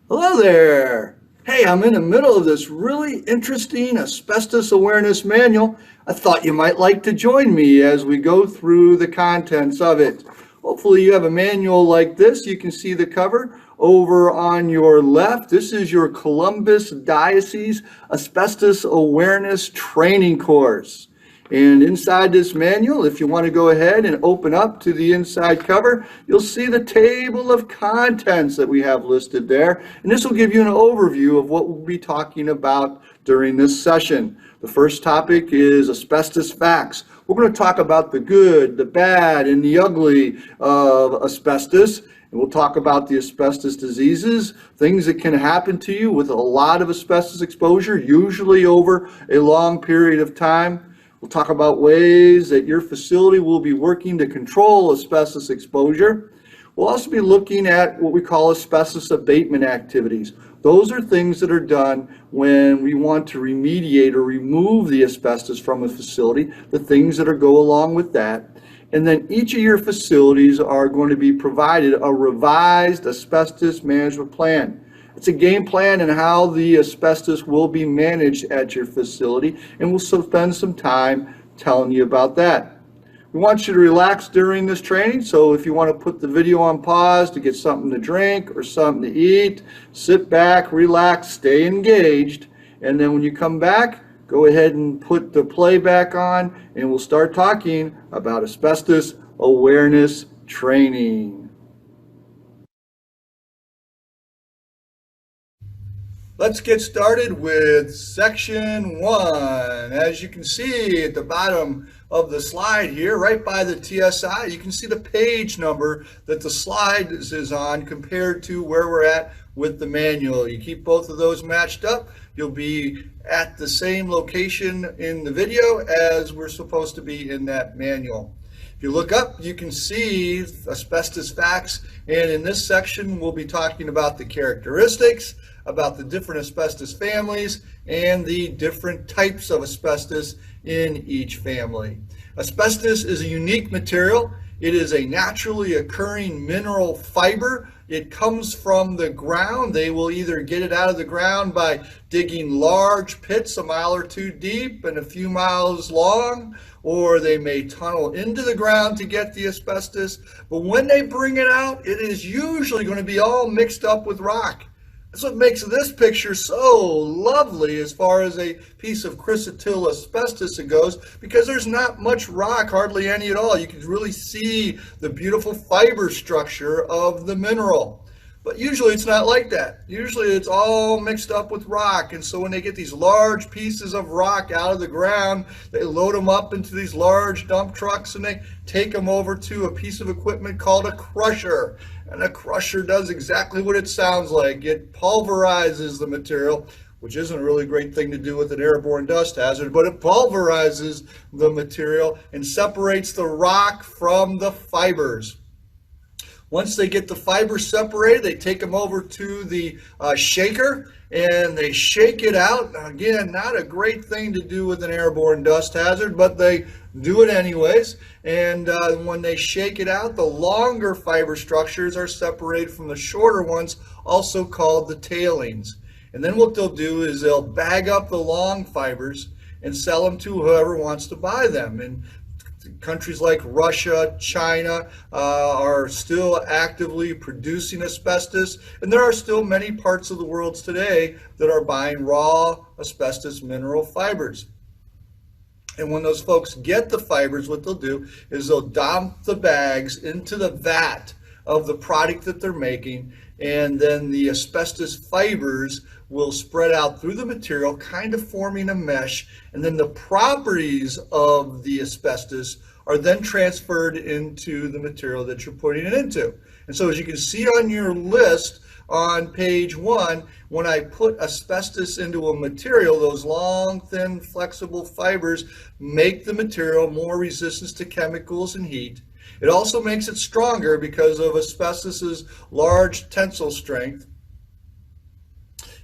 Hello there. Hey, I'm in the middle of this really interesting asbestos awareness manual. I thought you might like to join me as we go through the contents of it. Hopefully you have a manual like this. You can see the cover over on your left. This is your Columbus Diocese Asbestos Awareness Training Course. And inside this manual, if you want to go ahead and open up to the inside cover, you'll see the table of contents that we have listed there. And this will give you an overview of what we'll be talking about during this session. The first topic is asbestos facts. We're going to talk about the good, the bad, and the ugly of asbestos. And we'll talk about the asbestos diseases, things that can happen to you with a lot of asbestos exposure, usually over a long period of time. We'll talk about ways that your facility will be working to control asbestos exposure. We'll also be looking at what we call asbestos abatement activities. Those are things that are done when we want to remediate or remove the asbestos from a facility, the things that go along with that. And then each of your facilities are going to be provided a revised asbestos management plan. It's a game plan and how the asbestos will be managed at your facility, and we'll spend some time telling you about that. We want you to relax during this training, so if you want to put the video on pause to get something to drink or something to eat, sit back, relax, stay engaged, and then when you come back, go ahead and put the play back on, and we'll start talking about asbestos awareness training. Let's get started with section 1. As you can see at the bottom of the slide here, right by the TSI, you can see the page number that the slide is on compared to where we're at with the manual. You keep both of those matched up, you'll be at the same location in the video as we're supposed to be in that manual. If you look up, you can see asbestos facts, and in this section we'll be talking about the characteristics, about the different asbestos families, and the different types of asbestos in each family. Asbestos is a unique material. It is a naturally occurring mineral fiber. It comes from the ground. They will either get it out of the ground by digging large pits a mile or two deep and a few miles long, or they may tunnel into the ground to get the asbestos. But when they bring it out, it is usually going to be all mixed up with rock. That's what makes this picture so lovely as far as a piece of chrysotile asbestos goes, because there's not much rock, hardly any at all. You can really see the beautiful fiber structure of the mineral. But usually it's not like that. Usually it's all mixed up with rock. And so when they get these large pieces of rock out of the ground, they load them up into these large dump trucks and they take them over to a piece of equipment called a crusher. And a crusher does exactly what it sounds like. It pulverizes the material, which isn't a really great thing to do with an airborne dust hazard, but it pulverizes the material and separates the rock from the fibers. Once they get the fibers separated, they take them over to the shaker and they shake it out. Again, not a great thing to do with an airborne dust hazard, but they do it anyways. And when they shake it out, the longer fiber structures are separated from the shorter ones, also called the tailings. And then what they'll do is they'll bag up the long fibers and sell them to whoever wants to buy them. And countries like Russia, China are still actively producing asbestos, and there are still many parts of the world today that are buying raw asbestos mineral fibers. And when those folks get the fibers, what they'll do is they'll dump the bags into the vat of the product that they're making, and then the asbestos fibers will spread out through the material, kind of forming a mesh, and then the properties of the asbestos are then transferred into the material that you're putting it into. And so as you can see on your list on page 1, when I put asbestos into a material, those long, thin, flexible fibers make the material more resistant to chemicals and heat. It also makes it stronger because of asbestos's large tensile strength.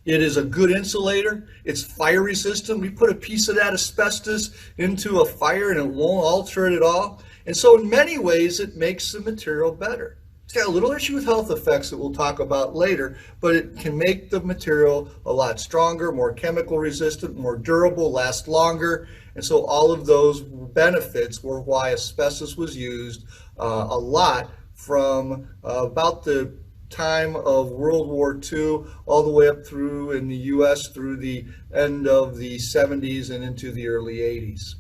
It is a good insulator. It's fire resistant. We put a piece of that asbestos into a fire and it won't alter it at all. And so in many ways, it makes the material better. It's got a little issue with health effects that we'll talk about later, but it can make the material a lot stronger, more chemical resistant, more durable, last longer. And so all of those benefits were why asbestos was used a lot from about the time of World War II all the way up through in the US through the end of the 70s and into the early 80s.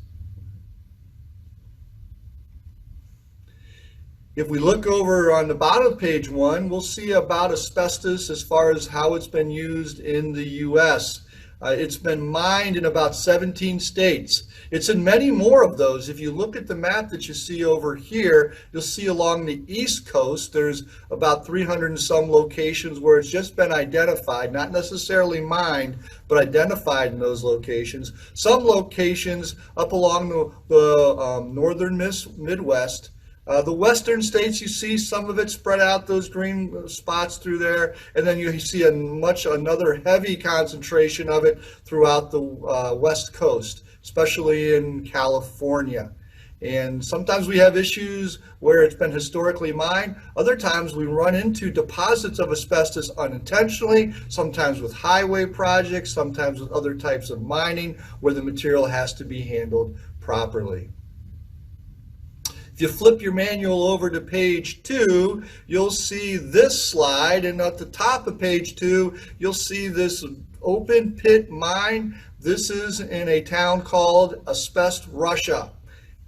If we look over on the bottom of page 1, we'll see about asbestos as far as how it's been used in the US. It's been mined in about 17 states. It's in many more of those. If you look at the map that you see over here, you'll see along the East Coast, there's about 300 and some locations where it's just been identified, not necessarily mined, but identified in those locations. Some locations up along the northern Midwest. The western states, you see some of it spread out, those green spots through there, and then you see another heavy concentration of it throughout the west coast, especially in California. And sometimes we have issues where it's been historically mined. Other times we run into deposits of asbestos unintentionally, sometimes with highway projects, sometimes with other types of mining where the material has to be handled properly. If you flip your manual over to page 2, you'll see this slide, and at the top of page 2, you'll see this open pit mine. This is in a town called Asbestos, Russia.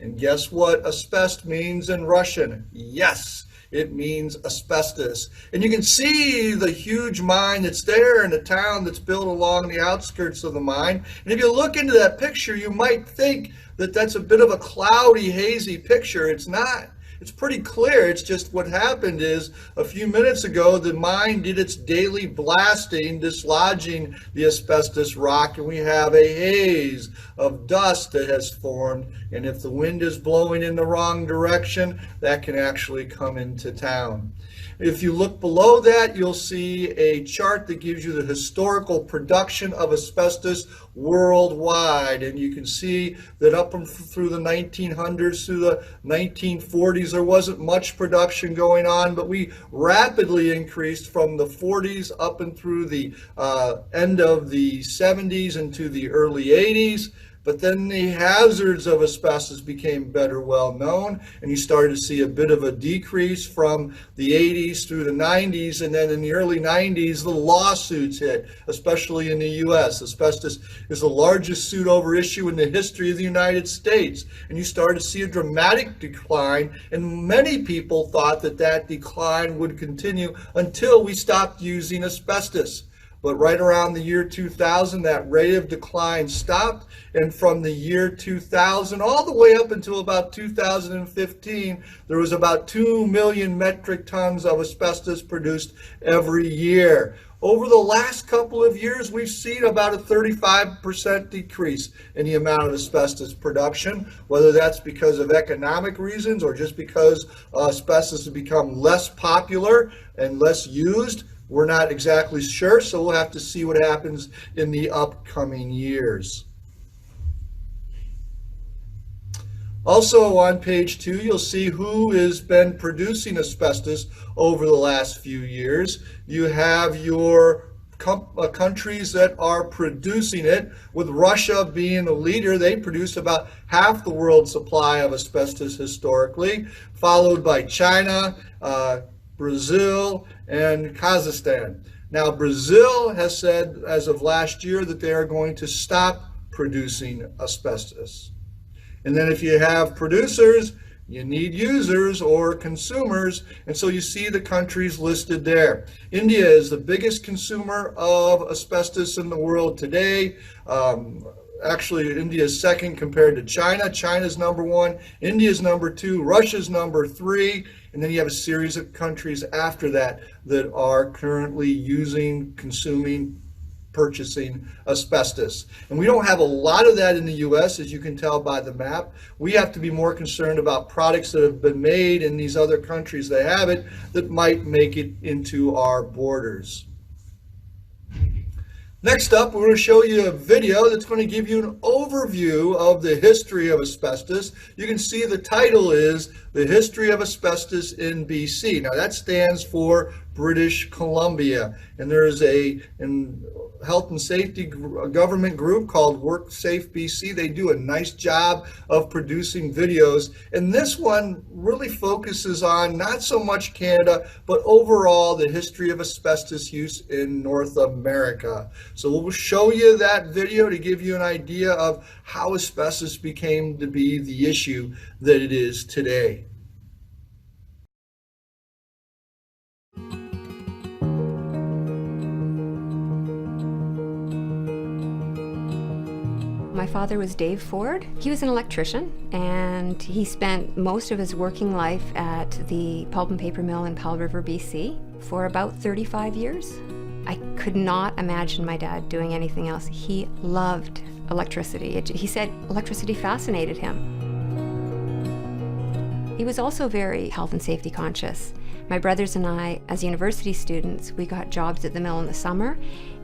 And guess what asbestos means in Russian? Yes, it means asbestos. And you can see the huge mine that's there in the town that's built along the outskirts of the mine. And if you look into that picture, you might think that that's a bit of a cloudy, hazy picture. It's not. It's pretty clear. It's just what happened is a few minutes ago, the mine did its daily blasting, dislodging the asbestos rock, and we have a haze of dust that has formed. And if the wind is blowing in the wrong direction, that can actually come into town. If you look below that, you'll see a chart that gives you the historical production of asbestos worldwide. And you can see that up through the 1900s, through the 1940s, there wasn't much production going on, but we rapidly increased from the 40s up and through the end of the 70s into the early 80s. But then the hazards of asbestos became better well known, and you started to see a bit of a decrease from the 80s through the 90s, and then in the early 90s, the lawsuits hit, especially in the US. Asbestos is the largest suit over issue in the history of the United States, and you started to see a dramatic decline, and many people thought that that decline would continue until we stopped using asbestos. But right around the year 2000, that rate of decline stopped. And from the year 2000 all the way up until about 2015, there was about 2 million metric tons of asbestos produced every year. Over the last couple of years, we've seen about a 35% decrease in the amount of asbestos production, whether that's because of economic reasons or just because asbestos has become less popular and less used. We're not exactly sure, so we'll have to see what happens in the upcoming years. Also on page 2, you'll see who has been producing asbestos over the last few years. You have your countries that are producing it, with Russia being the leader. They produce about half the world's supply of asbestos historically, followed by China, Brazil, and Kazakhstan. Now, Brazil has said as of last year that they are going to stop producing asbestos. And then if you have producers, you need users or consumers, and so you see the countries listed there. India is the biggest consumer of asbestos in the world today. Actually, India is second compared to China. China's number 1, India's number 2, Russia's number 3, and then you have a series of countries after that that are currently using, consuming, purchasing asbestos. And we don't have a lot of that in the US, as you can tell by the map. We have to be more concerned about products that have been made in these other countries that have it that might make it into our borders. Next up, we're going to show you a video that's going to give you an overview of the history of asbestos. You can see the title is The History of Asbestos in BC. Now that stands for British Columbia, and there's a health and safety government group called Work Safe BC. They do a nice job of producing videos, and this one really focuses on not so much Canada, but overall the history of asbestos use in North America. So we'll show you that video to give you an idea of how asbestos became to be the issue that it is today. My father was Dave Ford. He was an electrician, and he spent most of his working life at the pulp and paper mill in Powell River, BC for about 35 years. I could not imagine my dad doing anything else. He loved electricity. He said electricity fascinated him. He was also very health and safety conscious. My brothers and I, as university students, we got jobs at the mill in the summer,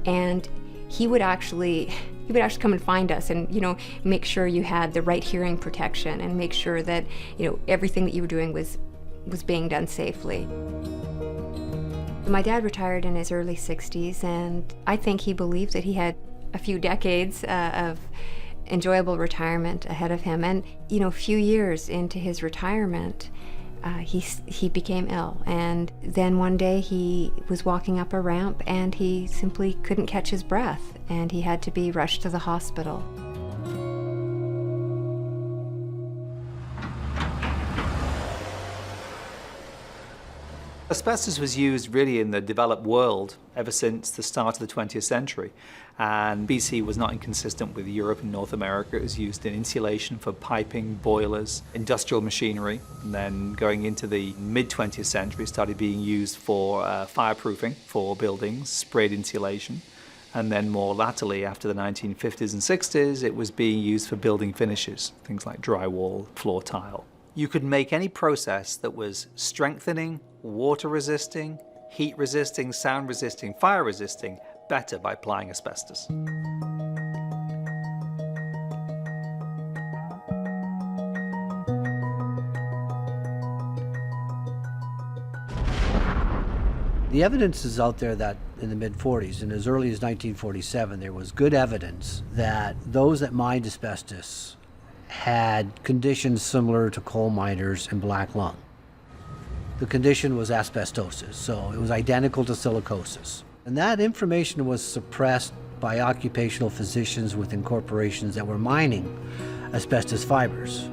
and he would actually come and find us and, make sure you had the right hearing protection and make sure that, everything that you were doing was being done safely. My dad retired in his early 60s, and I think he believed that he had a few decades of enjoyable retirement ahead of him. And, a few years into his retirement, he became ill, and then one day he was walking up a ramp and he simply couldn't catch his breath, and he had to be rushed to the hospital. Asbestos was used really in the developed world ever since the start of the 20th century, and BC was not inconsistent with Europe and North America. It was used in insulation for piping, boilers, industrial machinery, and then going into the mid-20th century it started being used for fireproofing for buildings, sprayed insulation, and then more latterly after the 1950s and 60s it was being used for building finishes, things like drywall, floor tile. You could make any process that was strengthening, water resisting, heat resisting, sound resisting, fire resisting better by applying asbestos. The evidence is out there that in the mid-40s, and as early as 1947, there was good evidence that those that mined asbestos had conditions similar to coal miners and black lung. The condition was asbestosis, so it was identical to silicosis. And that information was suppressed by occupational physicians within corporations that were mining asbestos fibers.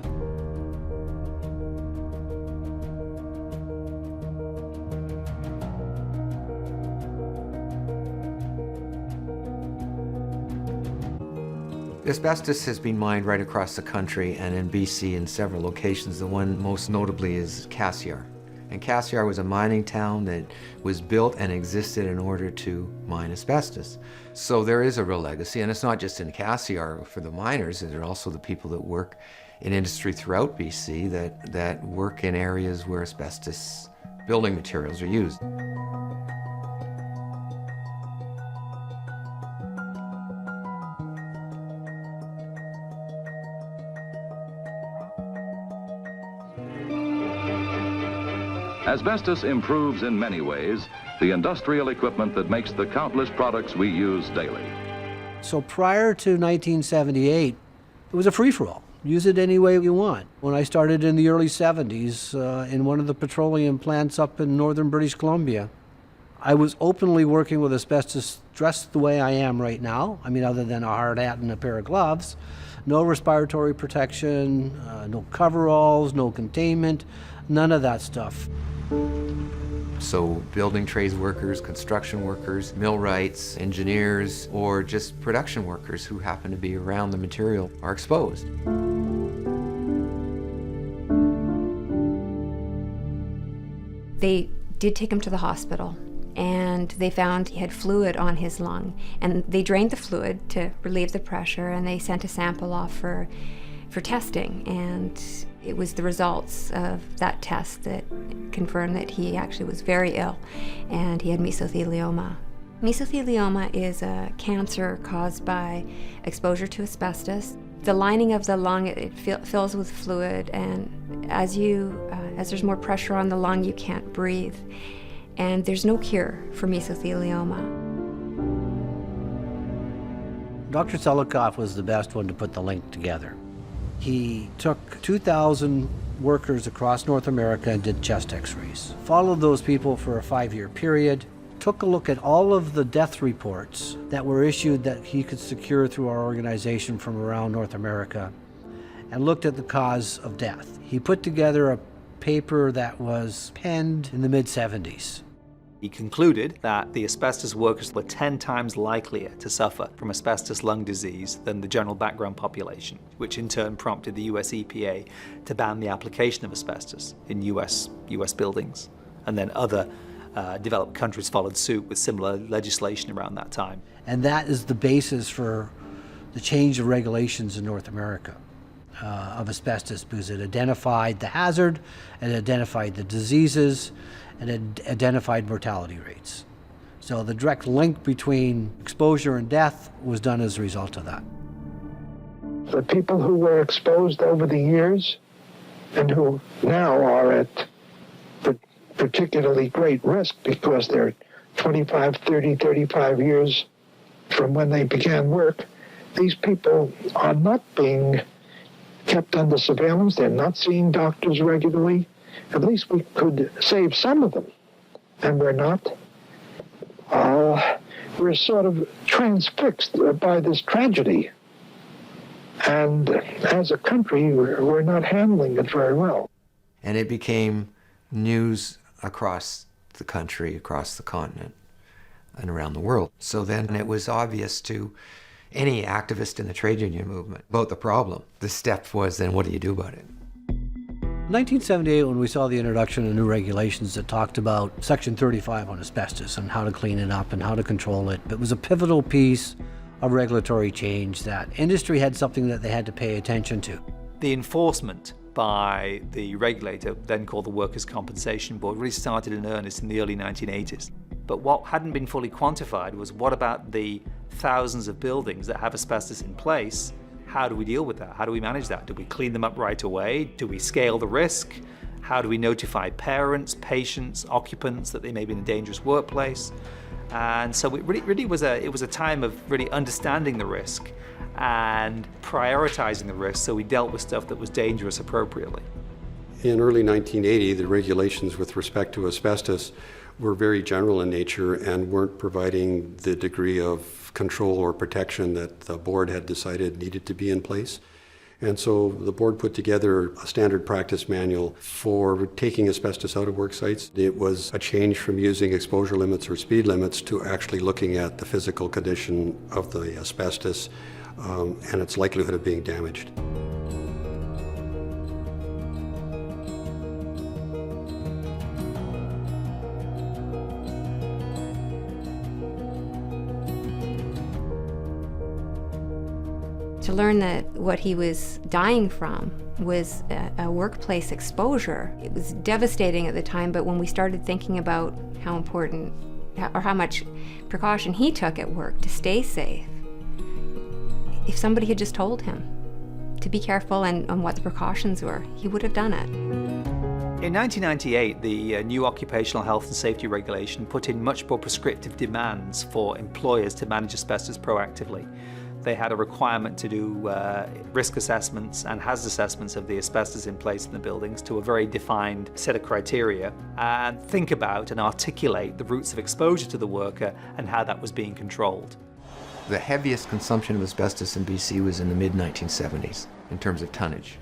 Asbestos has been mined right across the country and in BC in several locations. The one most notably is Cassiar. And Cassiar was a mining town that was built and existed in order to mine asbestos. So there is a real legacy, and it's not just in Cassiar for the miners, there are also the people that work in industry throughout BC that work in areas where asbestos building materials are used. Asbestos improves in many ways the industrial equipment that makes the countless products we use daily. So prior to 1978, it was a free-for-all. Use it any way you want. When I started in the early 70s in one of the petroleum plants up in northern British Columbia, I was openly working with asbestos dressed the way I am right now. I mean, other than a hard hat and a pair of gloves. No respiratory protection, no coveralls, no containment, none of that stuff. So building trades workers, construction workers, millwrights, engineers, or just production workers who happen to be around the material are exposed. They did take him to the hospital, and they found he had fluid on his lung, and they drained the fluid to relieve the pressure, and they sent a sample off for testing, and it was the results of that test that confirmed that he actually was very ill, and he had mesothelioma. Mesothelioma is a cancer caused by exposure to asbestos. The lining of the lung, it fills with fluid, and as there's more pressure on the lung, you can't breathe. And there's no cure for mesothelioma. Dr. Selikoff was the best one to put the link together. He took 2,000 workers across North America and did chest x-rays. Followed those people for a 5-year period, took a look at all of the death reports that were issued that he could secure through our organization from around North America, and looked at the cause of death. He put together a paper that was penned in the mid-70s. He concluded that the asbestos workers were 10 times likelier to suffer from asbestos lung disease than the general background population, which in turn prompted the US EPA to ban the application of asbestos in US buildings. And then other developed countries followed suit with similar legislation around that time. And that is the basis for the change of regulations in North America of asbestos, because it identified the hazard, it identified the diseases, and it identified mortality rates. So the direct link between exposure and death was done as a result of that. The people who were exposed over the years and who now are at particularly great risk because they're 25, 30, 35 years from when they began work, these people are not being kept under surveillance. They're not seeing doctors regularly. At least we could save some of them. And we're not. We're sort of transfixed by this tragedy. And as a country, we're not handling it very well. And it became news across the country, across the continent, and around the world. So then it was obvious to any activist in the trade union movement about the problem. The step was then, what do you do about it? In 1978, when we saw the introduction of new regulations that talked about Section 35 on asbestos and how to clean it up and how to control it, it was a pivotal piece of regulatory change that industry had something that they had to pay attention to. The enforcement by the regulator, then called the Workers' Compensation Board, really started in earnest in the early 1980s. But what hadn't been fully quantified was, what about the thousands of buildings that have asbestos in place? How do we deal with that? How do we manage that? Do we clean them up right away? Do we scale the risk? How do we notify parents, patients, occupants that they may be in a dangerous workplace? And so it really was a time of really understanding the risk and prioritizing the risk, so we dealt with stuff that was dangerous appropriately. In early 1980, the regulations with respect to asbestos were very general in nature and weren't providing the degree of control or protection that the board had decided needed to be in place. And so the board put together a standard practice manual for taking asbestos out of work sites. It was a change from using exposure limits or speed limits to actually looking at the physical condition of the asbestos and its likelihood of being damaged. To learn that what he was dying from was a workplace exposure, it was devastating at the time, but when we started thinking about how important or how much precaution he took at work to stay safe, if somebody had just told him to be careful and what the precautions were, he would have done it. In 1998, the new occupational health and safety regulation put in much more prescriptive demands for employers to manage asbestos proactively. They had a requirement to do risk assessments and hazard assessments of the asbestos in place in the buildings to a very defined set of criteria, and think about and articulate the routes of exposure to the worker and how that was being controlled. The heaviest consumption of asbestos in BC was in the mid-1970s in terms of tonnage.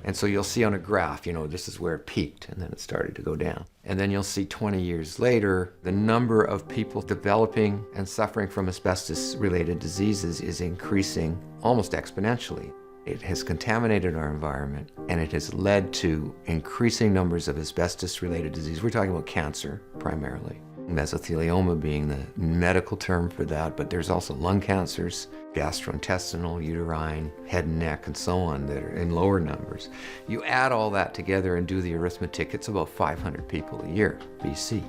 And so you'll see on a graph, this is where it peaked and then it started to go down. And then you'll see 20 years later, the number of people developing and suffering from asbestos-related diseases is increasing almost exponentially. It has contaminated our environment and it has led to increasing numbers of asbestos-related disease. We're talking about cancer primarily. Mesothelioma being the medical term for that, but there's also lung cancers, gastrointestinal, uterine, head and neck, and so on that are in lower numbers. You add all that together and do the arithmetic, it's about 500 people a year, BC.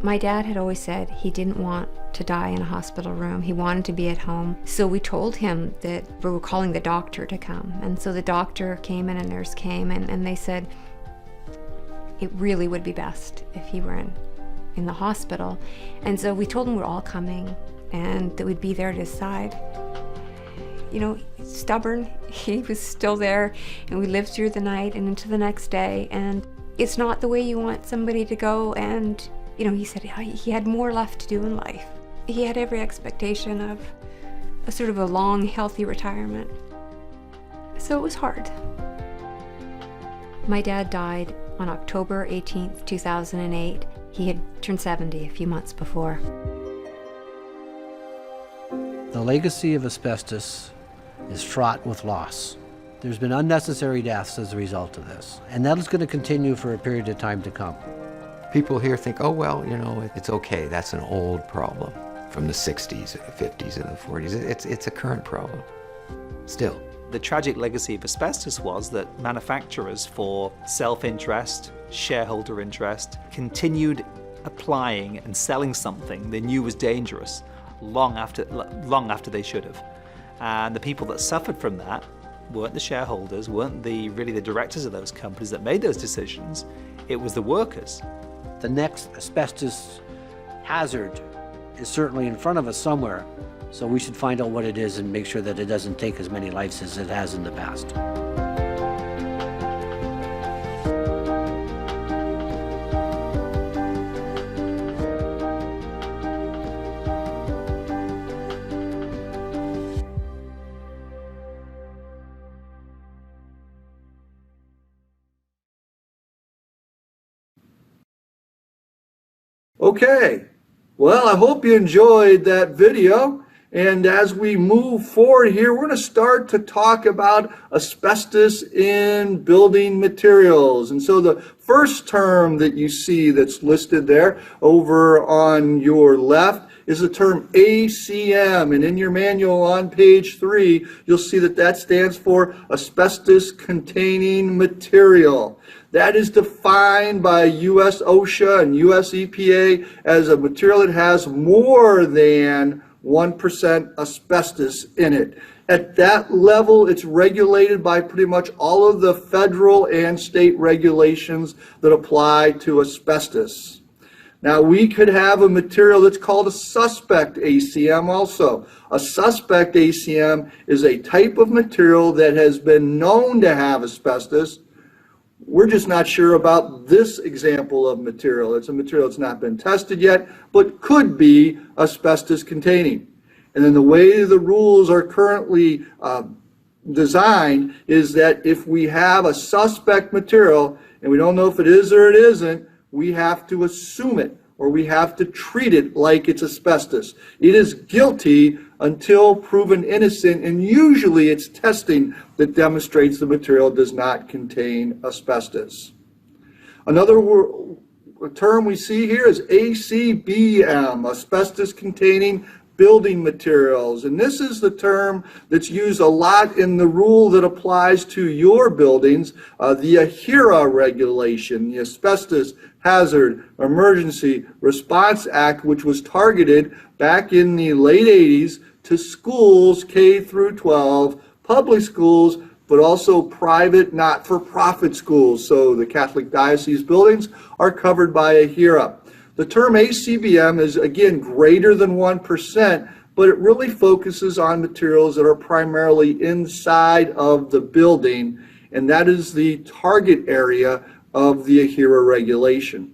My dad had always said he didn't want to die in a hospital room. He wanted to be at home. So we told him that we were calling the doctor to come. And so the doctor came and a nurse came, and they said it really would be best if he were in the hospital. And so we told him we're all coming and that we'd be there at his side. You know, stubborn, he was still there, and we lived through the night and into the next day. And it's not the way you want somebody to go. And, you know, he said he had more left to do in life. He had every expectation of a sort of a long, healthy retirement. So it was hard. My dad died on October 18th, 2008. He had turned 70 a few months before. The legacy of asbestos is fraught with loss. There's been unnecessary deaths as a result of this, and that is going to continue for a period of time to come. People here think, oh, well, you know, it's okay. That's an old problem from the 60s, 50s, and the 40s. It's a current problem still. The tragic legacy of asbestos was that manufacturers, for self-interest, shareholder interest, continued applying and selling something they knew was dangerous long after they should have. And the people that suffered from that weren't the shareholders, weren't really the directors of those companies that made those decisions. It was the workers. The next asbestos hazard is certainly in front of us somewhere, so we should find out what it is and make sure that it doesn't take as many lives as it has in the past. Okay, well, I hope you enjoyed that video. And as we move forward here, we're going to start to talk about asbestos in building materials. And so the first term that you see that's listed there over on your left is the term ACM. And in your manual on page 3, you'll see that that stands for asbestos containing material. That is defined by US OSHA and US EPA as a material that has more than 1% asbestos in it. At that level, it's regulated by pretty much all of the federal and state regulations that apply to asbestos. Now, we could have a material that's called a suspect ACM also. A suspect ACM is a type of material that has been known to have asbestos. We're just not sure about this example of material. It's a material that's not been tested yet, but could be asbestos containing. And then the way the rules are currently designed is that if we have a suspect material and we don't know if it is or it isn't, we have to assume it, or we have to treat it like it's asbestos. It is guilty until proven innocent, and usually it's testing that demonstrates the material does not contain asbestos. Another term we see here is ACBM, asbestos containing building materials. And this is the term that's used a lot in the rule that applies to your buildings, the AHERA regulation, the Asbestos Hazard Emergency Response Act, which was targeted back in the late 80s to schools K through 12, public schools, but also private not-for-profit schools. So the Catholic Diocese buildings are covered by AHERA. The term ACBM is, again, greater than 1%, but it really focuses on materials that are primarily inside of the building, and that is the target area of the AHERA regulation.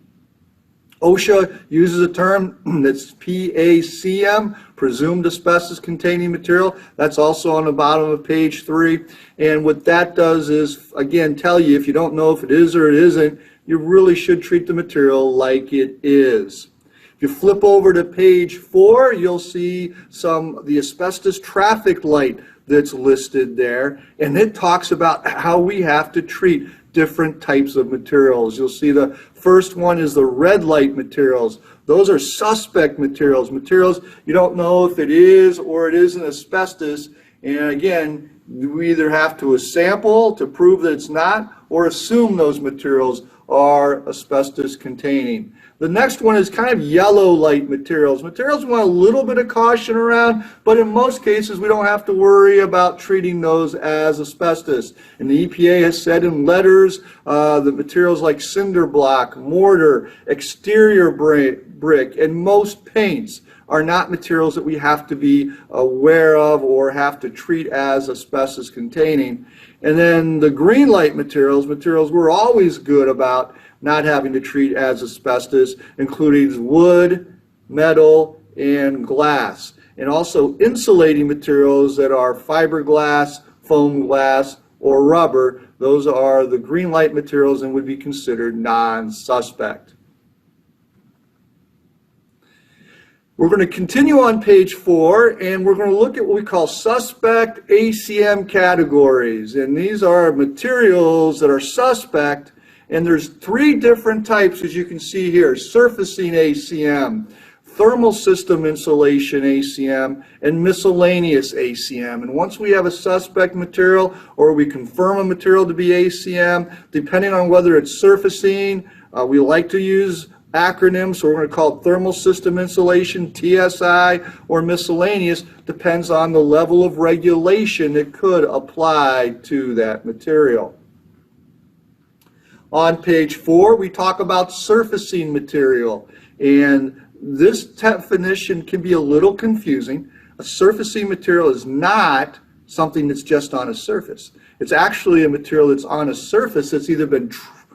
OSHA uses a term that's PACM, presumed asbestos containing material. That's also on the bottom of page 3. And what that does is, again, tell you if you don't know if it is or it isn't, you really should treat the material like it is. If you flip over to page 4, you'll see the asbestos traffic light that's listed there, and it talks about how we have to treat different types of materials. You'll see the first one is the red light materials. Those are suspect materials, materials you don't know if it is or it isn't asbestos, and again, you either have to sample to prove that it's not or assume those materials are asbestos containing. The next one is kind of yellow light materials. Materials we want a little bit of caution around, but in most cases we don't have to worry about treating those as asbestos. And the EPA has said in letters that materials like cinder block, mortar, exterior brick, and most paints are not materials that we have to be aware of or have to treat as asbestos containing. And then the green light materials we're always good about not having to treat as asbestos, including wood, metal, and glass. And also insulating materials that are fiberglass, foam glass, or rubber. Those are the green light materials and would be considered non-suspect. We're going to continue on page 4, and we're going to look at what we call suspect ACM categories. And these are materials that are suspect, and there's 3 different types, as you can see here: surfacing ACM, thermal system insulation ACM, and miscellaneous ACM. And once we have a suspect material, or we confirm a material to be ACM, depending on whether it's surfacing, we like to use acronyms, so we're going to call it thermal system insulation, TSI, or miscellaneous. Depends on the level of regulation that could apply to that material. On page 4, we talk about surfacing material, and this definition can be a little confusing. A surfacing material is not something that's just on a surface. It's actually a material that's on a surface that's either been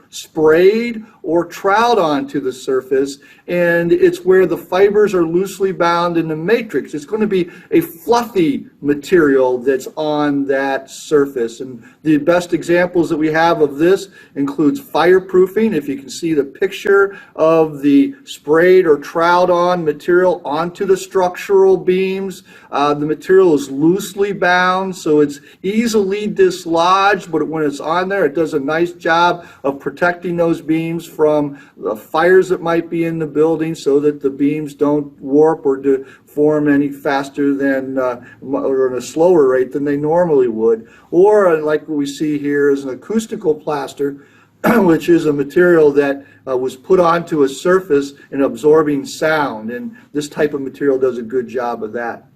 sprayed or troweled onto the surface, and it's where the fibers are loosely bound in the matrix. It's going to be a fluffy material that's on that surface. And the best examples that we have of this includes fireproofing. If you can see the picture of the sprayed or troweled on material onto the structural beams, the material is loosely bound, so it's easily dislodged, but when it's on there, it does a nice job of protecting those beams from the fires that might be in the building, so that the beams don't warp or deform any faster than or at a slower rate than they normally would. Or like what we see here is an acoustical plaster, which is a material that was put onto a surface in absorbing sound, and this type of material does a good job of that.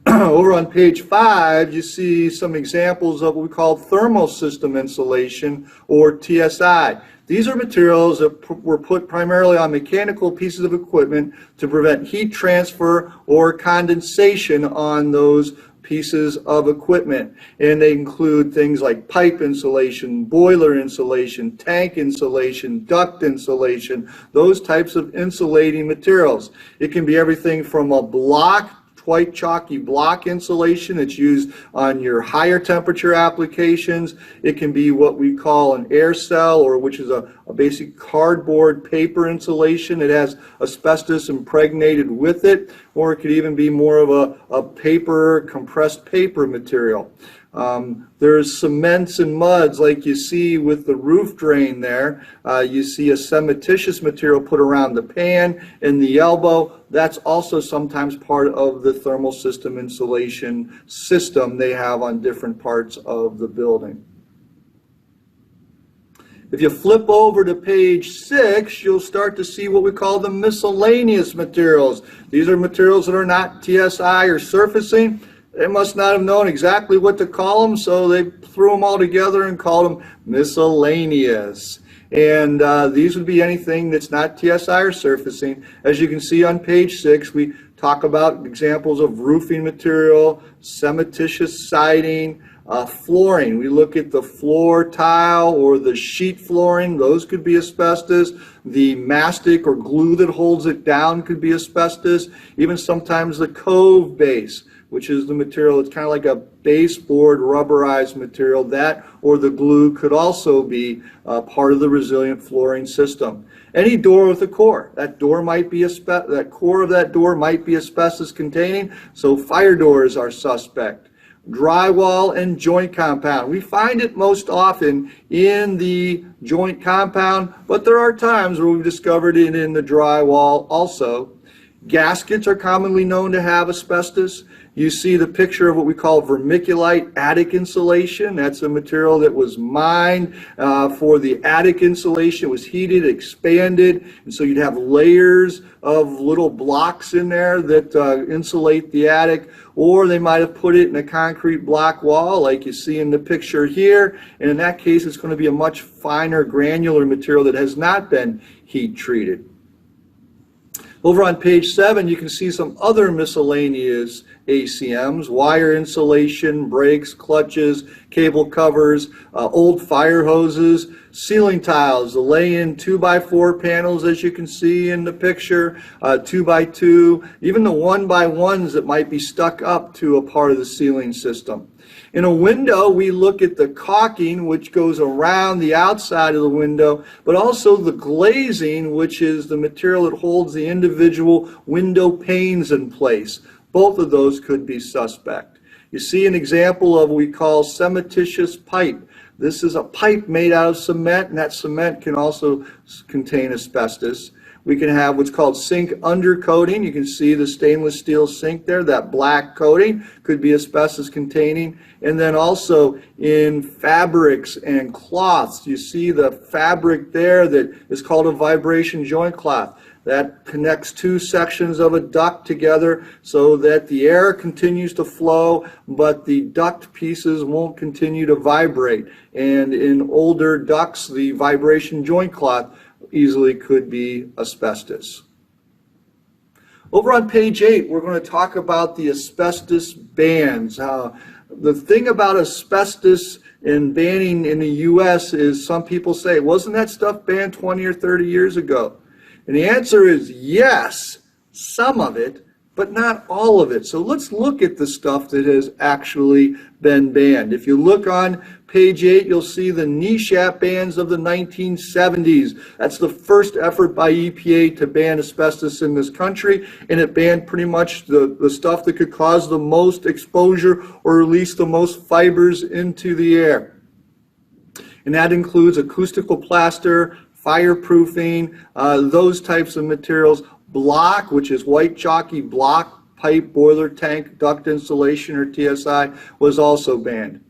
Over on page 5, you see some examples of what we call thermal system insulation, or TSI. These are materials that were put primarily on mechanical pieces of equipment to prevent heat transfer or condensation on those pieces of equipment. And they include things like pipe insulation, boiler insulation, tank insulation, duct insulation, those types of insulating materials. It can be everything from a block, white chalky block insulation that's used on your higher temperature applications. It can be what we call an air cell, or which is a basic cardboard paper insulation. It has asbestos impregnated with it, or it could even be more of a paper, compressed paper material. There's cements and muds like you see with the roof drain there. You see a cementitious material put around the pan and the elbow. That's also sometimes part of the thermal system insulation system they have on different parts of the building. If you flip over to page 6, you'll start to see what we call the miscellaneous materials. These are materials that are not TSI or surfacing. They must not have known exactly what to call them, so they threw them all together and called them miscellaneous. And these would be anything that's not TSI or surfacing. As you can see on page 6, we talk about examples of roofing material, cementitious siding, flooring. We look at the floor tile or the sheet flooring. Those could be asbestos. The mastic or glue that holds it down could be asbestos. Even sometimes the cove base, which is the material, it's kind of like a baseboard rubberized material. That or the glue could also be part of the resilient flooring system. Any door with a core, that door might be that core of that door might be asbestos containing, so fire doors are suspect. Drywall and joint compound. We find it most often in the joint compound, but there are times where we've discovered it in the drywall also. Gaskets are commonly known to have asbestos, You see the picture of what we call vermiculite attic insulation. That's a material that was mined for the attic insulation. It was heated, expanded, and so you'd have layers of little blocks in there that insulate the attic, or they might have put it in a concrete block wall like you see in the picture here, and in that case it's going to be a much finer granular material that has not been heat treated. Over on page 7, you can see some other miscellaneous ACMs: wire insulation, brakes, clutches, cable covers, old fire hoses, ceiling tiles, the lay-in 2x4 panels as you can see in the picture, 2x2, even the 1x1s that might be stuck up to a part of the ceiling system. In a window, we look at the caulking, which goes around the outside of the window, but also the glazing, which is the material that holds the individual window panes in place. Both of those could be suspect. You see an example of what we call cementitious pipe. This is a pipe made out of cement, and that cement can also contain asbestos. We can have what's called sink undercoating. You can see the stainless steel sink there. That black coating could be asbestos containing. And then also in fabrics and cloths, you see the fabric there that is called a vibration joint cloth. That connects two sections of a duct together so that the air continues to flow, but the duct pieces won't continue to vibrate. And in older ducts, the vibration joint cloth easily could be asbestos. Over on page 8, we're going to talk about the asbestos bans. The thing about asbestos and banning in the U.S. is some people say, wasn't that stuff banned 20 or 30 years ago? And the answer is yes, some of it, but not all of it. So let's look at the stuff that has actually been banned. If you look on page 8, you'll see the NESHAP bans of the 1970s. That's the first effort by EPA to ban asbestos in this country, and it banned pretty much the stuff that could cause the most exposure or release the most fibers into the air. And that includes acoustical plaster, fireproofing, those types of materials. Block, which is white chalky block, pipe, boiler, tank, duct insulation, or TSI, was also banned.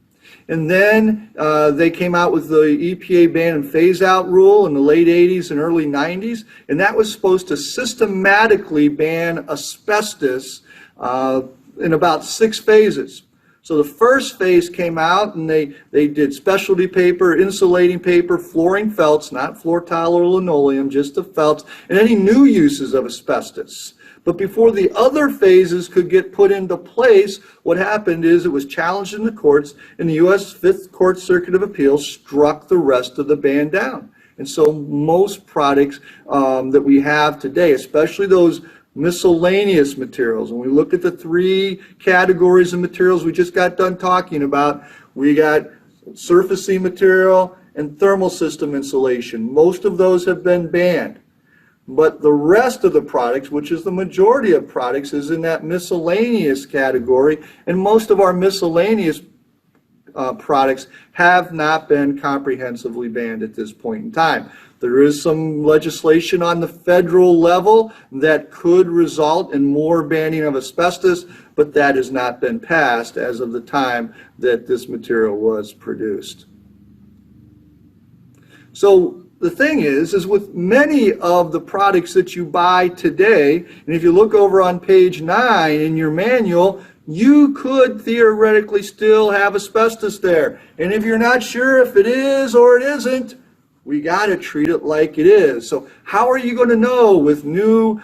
And then they came out with the EPA ban and phase out rule in the late 80s and early 90s, and that was supposed to systematically ban asbestos in about 6 phases. So the first phase came out and they did specialty paper, insulating paper, flooring felts, not floor tile or linoleum, just the felts, and any new uses of asbestos. But before the other phases could get put into place, what happened is it was challenged in the courts, and the U.S. Fifth Court Circuit of Appeals struck the rest of the ban down. And so most products that we have today, especially those miscellaneous materials, when we look at the 3 categories of materials we just got done talking about, we got surfacing material and thermal system insulation. Most of those have been banned. But the rest of the products, which is the majority of products, is in that miscellaneous category, and most of our miscellaneous products have not been comprehensively banned at this point in time. There is some legislation on the federal level that could result in more banning of asbestos, but that has not been passed as of the time that this material was produced. So the thing is with many of the products that you buy today, and if you look over on page 9 in your manual, you could theoretically still have asbestos there. And if you're not sure if it is or it isn't, we got to treat it like it is. So how are you going to know with new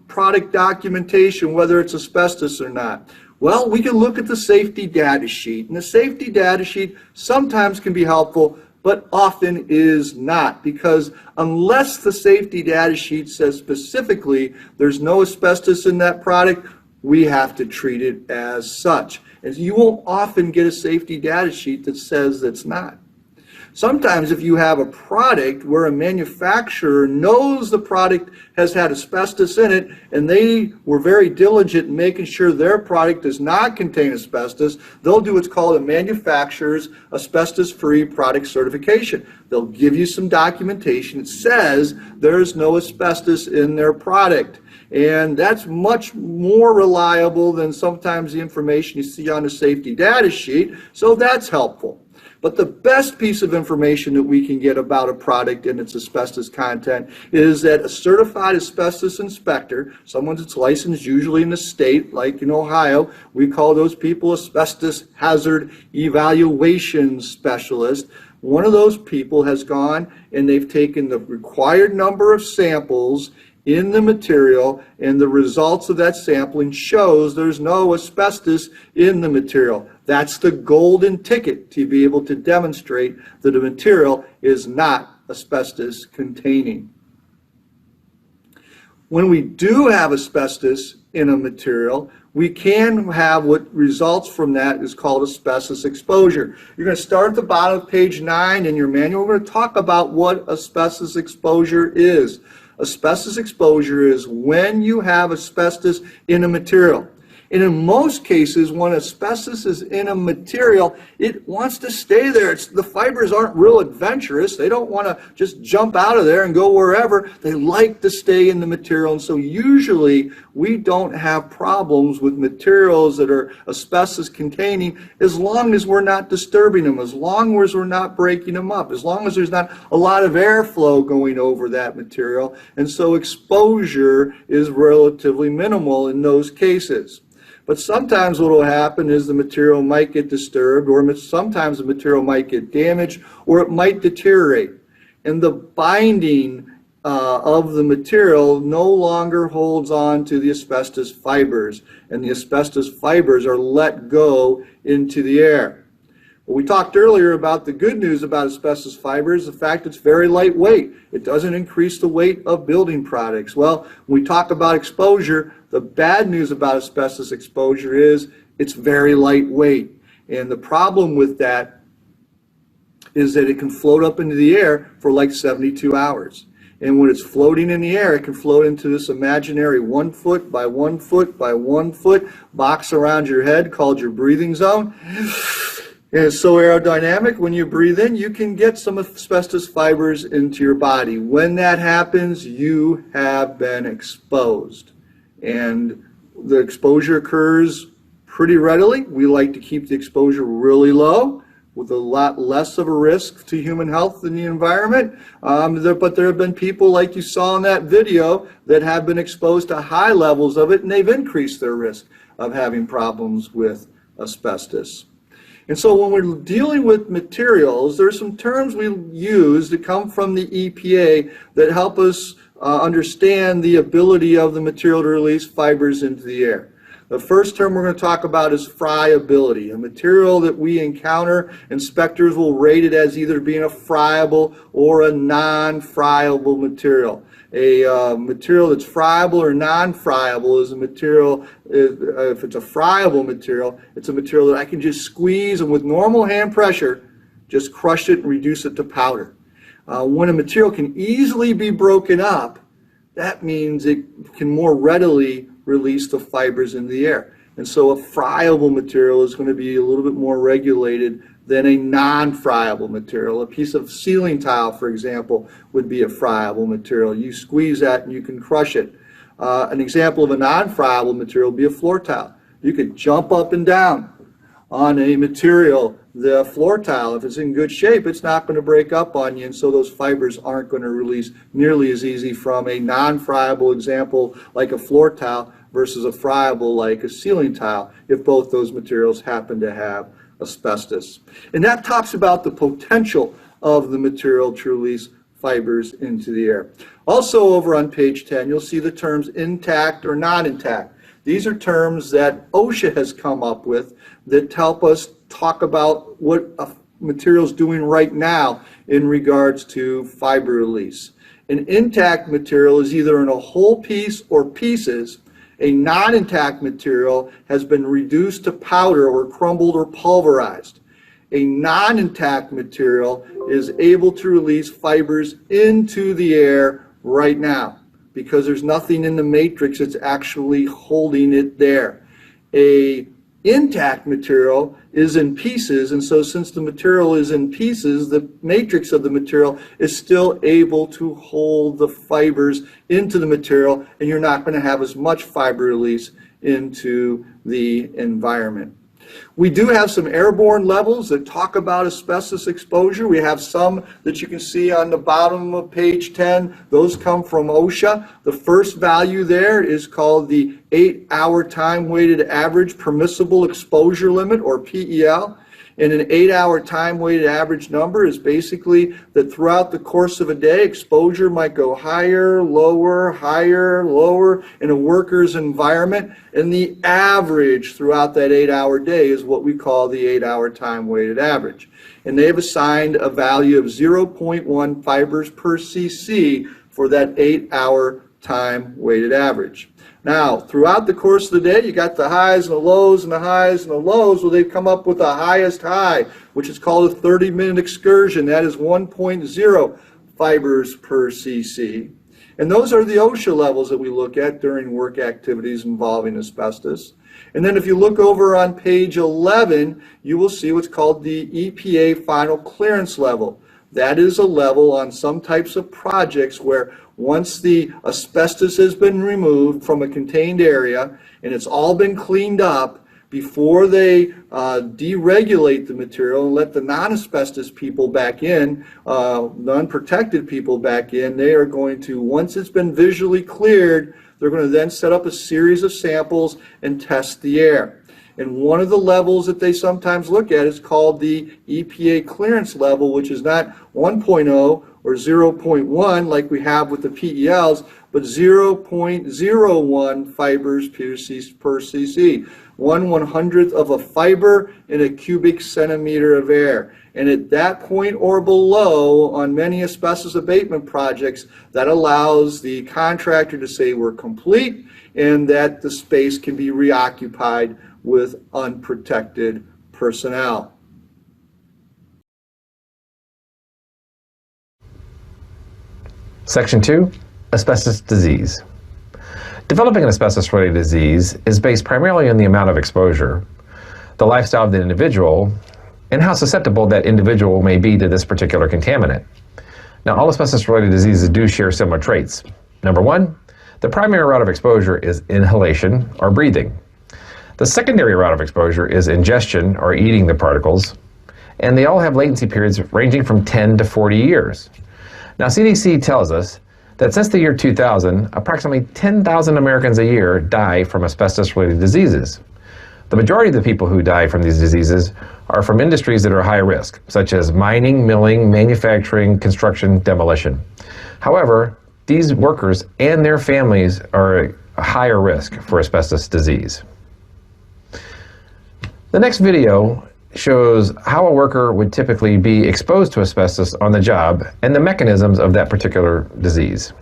product documentation whether it's asbestos or not? Well, we can look at the safety data sheet. And the safety data sheet sometimes can be helpful, but often is not, because unless the safety data sheet says specifically there's no asbestos in that product, we have to treat it as such. And you won't often get a safety data sheet that says it's not. Sometimes if you have a product where a manufacturer knows the product has had asbestos in it and they were very diligent in making sure their product does not contain asbestos, they'll do what's called a manufacturer's asbestos-free product certification. They'll give you some documentation that says there's no asbestos in their product. And that's much more reliable than sometimes the information you see on a safety data sheet, so that's helpful. But the best piece of information that we can get about a product and its asbestos content is that a certified asbestos inspector, someone that's licensed usually in the state, like in Ohio, we call those people asbestos hazard evaluation specialist. One of those people has gone and they've taken the required number of samples in the material, and the results of that sampling shows there's no asbestos in the material. That's the golden ticket to be able to demonstrate that a material is not asbestos containing. When we do have asbestos in a material, we can have what results from that is called asbestos exposure. You're going to start at the bottom of page 9 in your manual. We're going to talk about what asbestos exposure is. Asbestos exposure is when you have asbestos in a material. And in most cases, when asbestos is in a material, it wants to stay there. The fibers aren't real adventurous. They don't want to just jump out of there and go wherever. They like to stay in the material. And so usually we don't have problems with materials that are asbestos containing as long as we're not disturbing them, as long as we're not breaking them up, as long as there's not a lot of airflow going over that material. And so exposure is relatively minimal in those cases. But sometimes what will happen is the material might get disturbed, or sometimes the material might get damaged, or it might deteriorate. And the binding of the material no longer holds on to the asbestos fibers, and the asbestos fibers are let go into the air. Well, we talked earlier about the good news about asbestos fibers, the fact it's very lightweight. It doesn't increase the weight of building products. Well, when we talk about exposure, the bad news about asbestos exposure is it's very lightweight. And the problem with that is that it can float up into the air for like 72 hours. And when it's floating in the air, it can float into this imaginary 1 foot by 1 foot by 1 foot box around your head called your breathing zone. And it's so aerodynamic, when you breathe in, you can get some asbestos fibers into your body. When that happens, you have been exposed. And the exposure occurs pretty readily. We like to keep the exposure really low with a lot less of a risk to human health than the environment. But there have been people, like you saw in that video, that have been exposed to high levels of it, and they've increased their risk of having problems with asbestos. And so when we're dealing with materials, there's some terms we use that come from the EPA that help us understand the ability of the material to release fibers into the air. The first term we're going to talk about is friability. A material that we encounter, inspectors will rate it as either being a friable or a non-friable material. A material that's friable or non-friable is a material, if it's a friable material, it's a material that I can just squeeze and with normal hand pressure, just crush it and reduce it to powder. When a material can easily be broken up, that means it can more readily release the fibers in the air. And so a friable material is going to be a little bit more regulated than a non-friable material. A piece of ceiling tile, for example, would be a friable material. You squeeze that and you can crush it. An example of a non-friable material would be a floor tile. You could jump up and down on a material, the floor tile. If it's in good shape, it's not going to break up on you, and so those fibers aren't going to release nearly as easy from a non-friable example like a floor tile versus a friable like a ceiling tile if both those materials happen to have asbestos. And that talks about the potential of the material to release fibers into the air. Also over on page 10, you'll see the terms intact or not intact. These are terms that OSHA has come up with that help us talk about what a material is doing right now in regards to fiber release. An intact material is either in a whole piece or pieces. A non-intact material has been reduced to powder or crumbled or pulverized. A non-intact material is able to release fibers into the air right now because there's nothing in the matrix that's actually holding it there. A intact material is in pieces, and so since the material is in pieces, the matrix of the material is still able to hold the fibers into the material, and you're not going to have as much fiber release into the environment. We do have some airborne levels that talk about asbestos exposure. We have some that you can see on the bottom of page 10. Those come from OSHA. The first value there is called the 8-hour time-weighted average permissible exposure limit, or PEL. And an 8-hour time-weighted average number is basically that throughout the course of a day, exposure might go higher, lower, in a worker's environment. And the average throughout that 8-hour day is what we call the 8-hour time-weighted average. And they've assigned a value of 0.1 fibers per cc for that 8-hour time-weighted average. Now, throughout the course of the day, you got the highs and the lows and the highs and the lows. Well, they've come up with the highest high, which is called a 30-minute excursion. That is 1.0 fibers per cc. And those are the OSHA levels that we look at during work activities involving asbestos. And then if you look over on page 11, you will see what's called the EPA final clearance level. That is a level on some types of projects where once the asbestos has been removed from a contained area and it's all been cleaned up, before they deregulate the material and let the non-asbestos people back in, the unprotected people back in, they are going to, once it's been visually cleared, they're going to then set up a series of samples and test the air. And one of the levels that they sometimes look at is called the EPA clearance level, which is not 1.0 or 0.1 like we have with the PELs, but 0.01 fibers per cc. 1/100th of a fiber in a cubic centimeter of air. And at that point or below, on many asbestos abatement projects, that allows the contractor to say we're complete and that the space can be reoccupied with unprotected personnel. Section 2, asbestos disease. Developing an asbestos-related disease is based primarily on the amount of exposure, the lifestyle of the individual, and how susceptible that individual may be to this particular contaminant. Now, all asbestos-related diseases do share similar traits. Number one, the primary route of exposure is inhalation or breathing. The secondary route of exposure is ingestion or eating the particles, and they all have latency periods ranging from 10 to 40 years. Now, CDC tells us that since the year 2000, approximately 10,000 Americans a year die from asbestos-related diseases. The majority of the people who die from these diseases are from industries that are high risk, such as mining, milling, manufacturing, construction, demolition. However, these workers and their families are a higher risk for asbestos disease. The next video shows how a worker would typically be exposed to asbestos on the job and the mechanisms of that particular disease.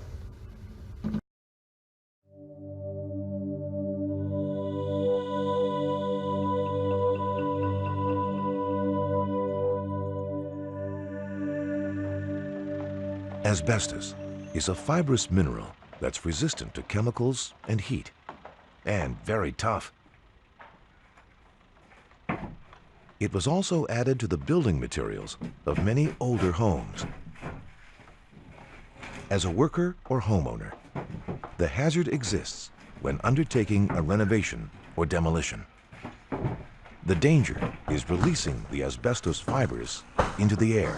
Asbestos is a fibrous mineral that's resistant to chemicals and heat, and very tough. It was also added to the building materials of many older homes. As a worker or homeowner, the hazard exists when undertaking a renovation or demolition. The danger is releasing the asbestos fibers into the air.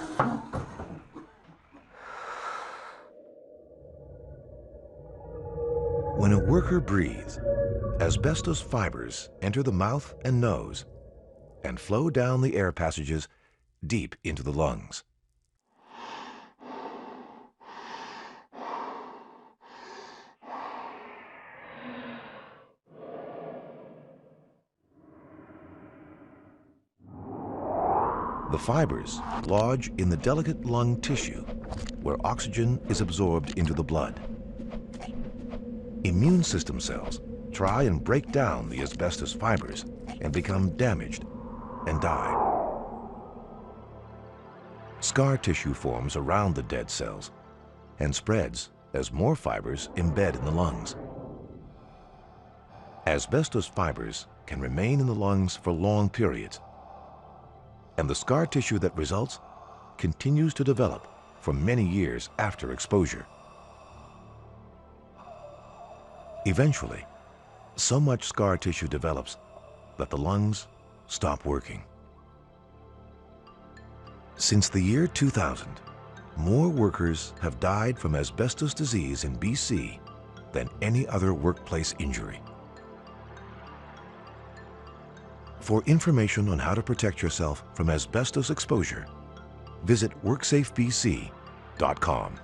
When a worker breathes, asbestos fibers enter the mouth and nose and flow down the air passages deep into the lungs. The fibers lodge in the delicate lung tissue where oxygen is absorbed into the blood. Immune system cells try and break down the asbestos fibers and become damaged and die. scar tissue forms around the dead cells and spreads as more fibers embed in the lungs. Asbestos fibers can remain in the lungs for long periods, and the scar tissue that results continues to develop for many years after exposure. Eventually, so much scar tissue develops that the lungs stop working. Since the year 2000, more workers have died from asbestos disease in BC than any other workplace injury. For information on how to protect yourself from asbestos exposure, visit WorksafeBC.com.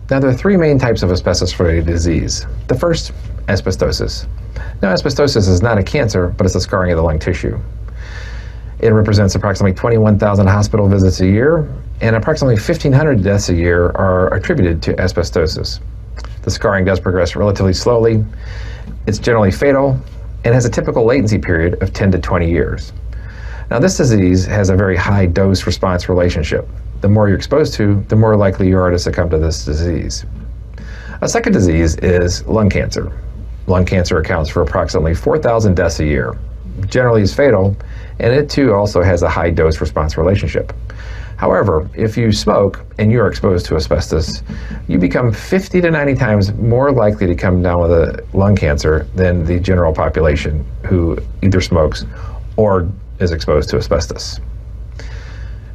Now, there are three main types of asbestos-related disease. The first, asbestosis. Now, asbestosis is not a cancer, but it's a scarring of the lung tissue. It represents approximately 21,000 hospital visits a year, and approximately 1,500 deaths a year are attributed to asbestosis. The scarring does progress relatively slowly. It's generally fatal and has a typical latency period of 10 to 20 years. Now, this disease has a very high dose-response relationship. The more you're exposed to, the more likely you are to succumb to this disease. A second disease is lung cancer. Lung cancer accounts for approximately 4,000 deaths a year. Generally is fatal, and it too also has a high dose-response relationship. However, if you smoke and you are exposed to asbestos, you become 50 to 90 times more likely to come down with a lung cancer than the general population who either smokes or is exposed to asbestos.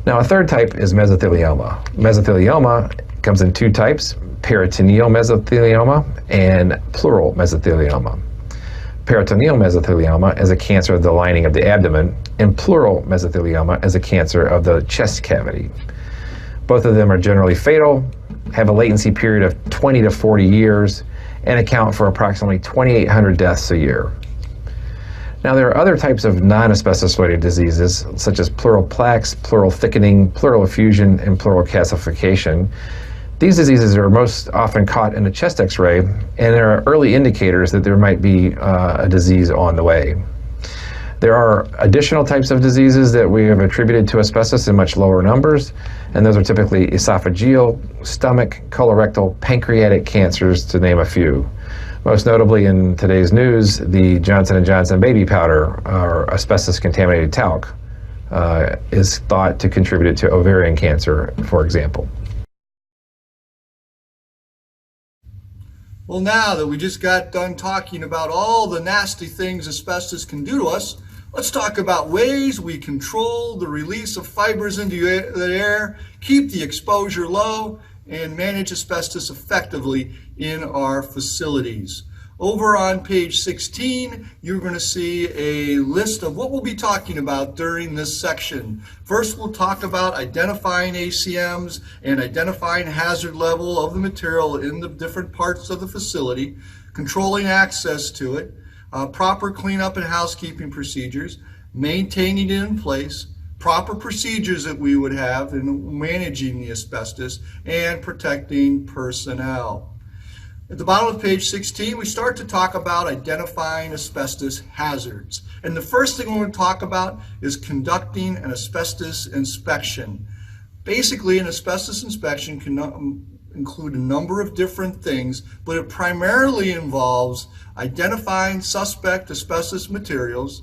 Now, a third type is mesothelioma. Mesothelioma comes in two types, peritoneal mesothelioma and pleural mesothelioma. Peritoneal mesothelioma is a cancer of the lining of the abdomen, and pleural mesothelioma is a cancer of the chest cavity. Both of them are generally fatal, have a latency period of 20 to 40 years, and account for approximately 2,800 deaths a year. Now, there are other types of non-asbestos-related diseases, such as pleural plaques, pleural thickening, pleural effusion, and pleural calcification. These diseases are most often caught in a chest x-ray, and there are early indicators that there might be a disease on the way. There are additional types of diseases that we have attributed to asbestos in much lower numbers, and those are typically esophageal, stomach, colorectal, pancreatic cancers, to name a few. Most notably in today's news, the Johnson & Johnson baby powder, or asbestos-contaminated talc, is thought to contribute to ovarian cancer, for example. Well, now that we just got done talking about all the nasty things asbestos can do to us, let's talk about ways we control the release of fibers into the air, keep the exposure low, and manage asbestos effectively in our facilities. Over on page 16, you're going to see a list of what we'll be talking about during this section. First, we'll talk about identifying ACMs and identifying hazard level of the material in the different parts of the facility, controlling access to it, proper cleanup and housekeeping procedures, maintaining it in place, proper procedures that we would have in managing the asbestos, and protecting personnel. At the bottom of page 16, we start to talk about identifying asbestos hazards. And the first thing we're going to talk about is conducting an asbestos inspection. Basically, an asbestos inspection can include a number of different things, but it primarily involves identifying suspect asbestos materials,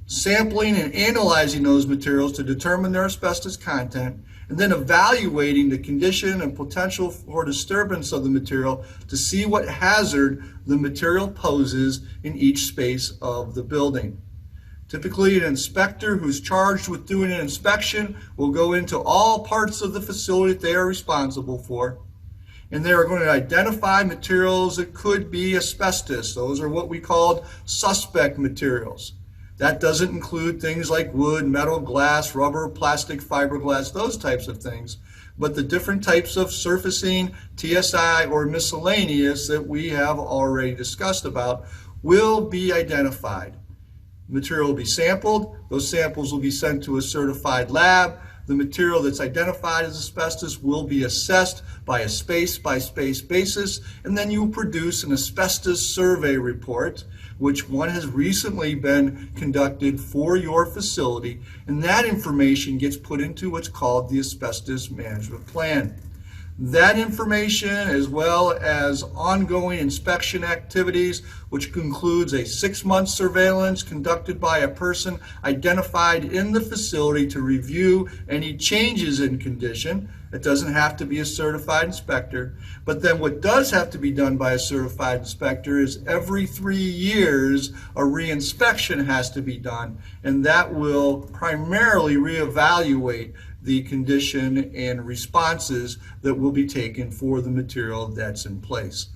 sampling and analyzing those materials to determine their asbestos content, and then evaluating the condition and potential for disturbance of the material to see what hazard the material poses in each space of the building. Typically, an inspector who's charged with doing an inspection will go into all parts of the facility that they are responsible for, and they are going to identify materials that could be asbestos. Those are what we call suspect materials. That doesn't include things like wood, metal, glass, rubber, plastic, fiberglass, those types of things. But the different types of surfacing, TSI, or miscellaneous that we have already discussed about will be identified. Material will be sampled. Those samples will be sent to a certified lab. The material that's identified as asbestos will be assessed by a space-by-space basis, and then you produce an asbestos survey report which one has recently been conducted for your facility, and that information gets put into what's called the asbestos management plan. That information, as well as ongoing inspection activities, which includes a 6-month surveillance conducted by a person identified in the facility to review any changes in condition. It doesn't have to be a certified inspector, but then what does have to be done by a certified inspector is every 3 years a reinspection has to be done, and that will primarily reevaluate the condition and responses that will be taken for the material that's in place.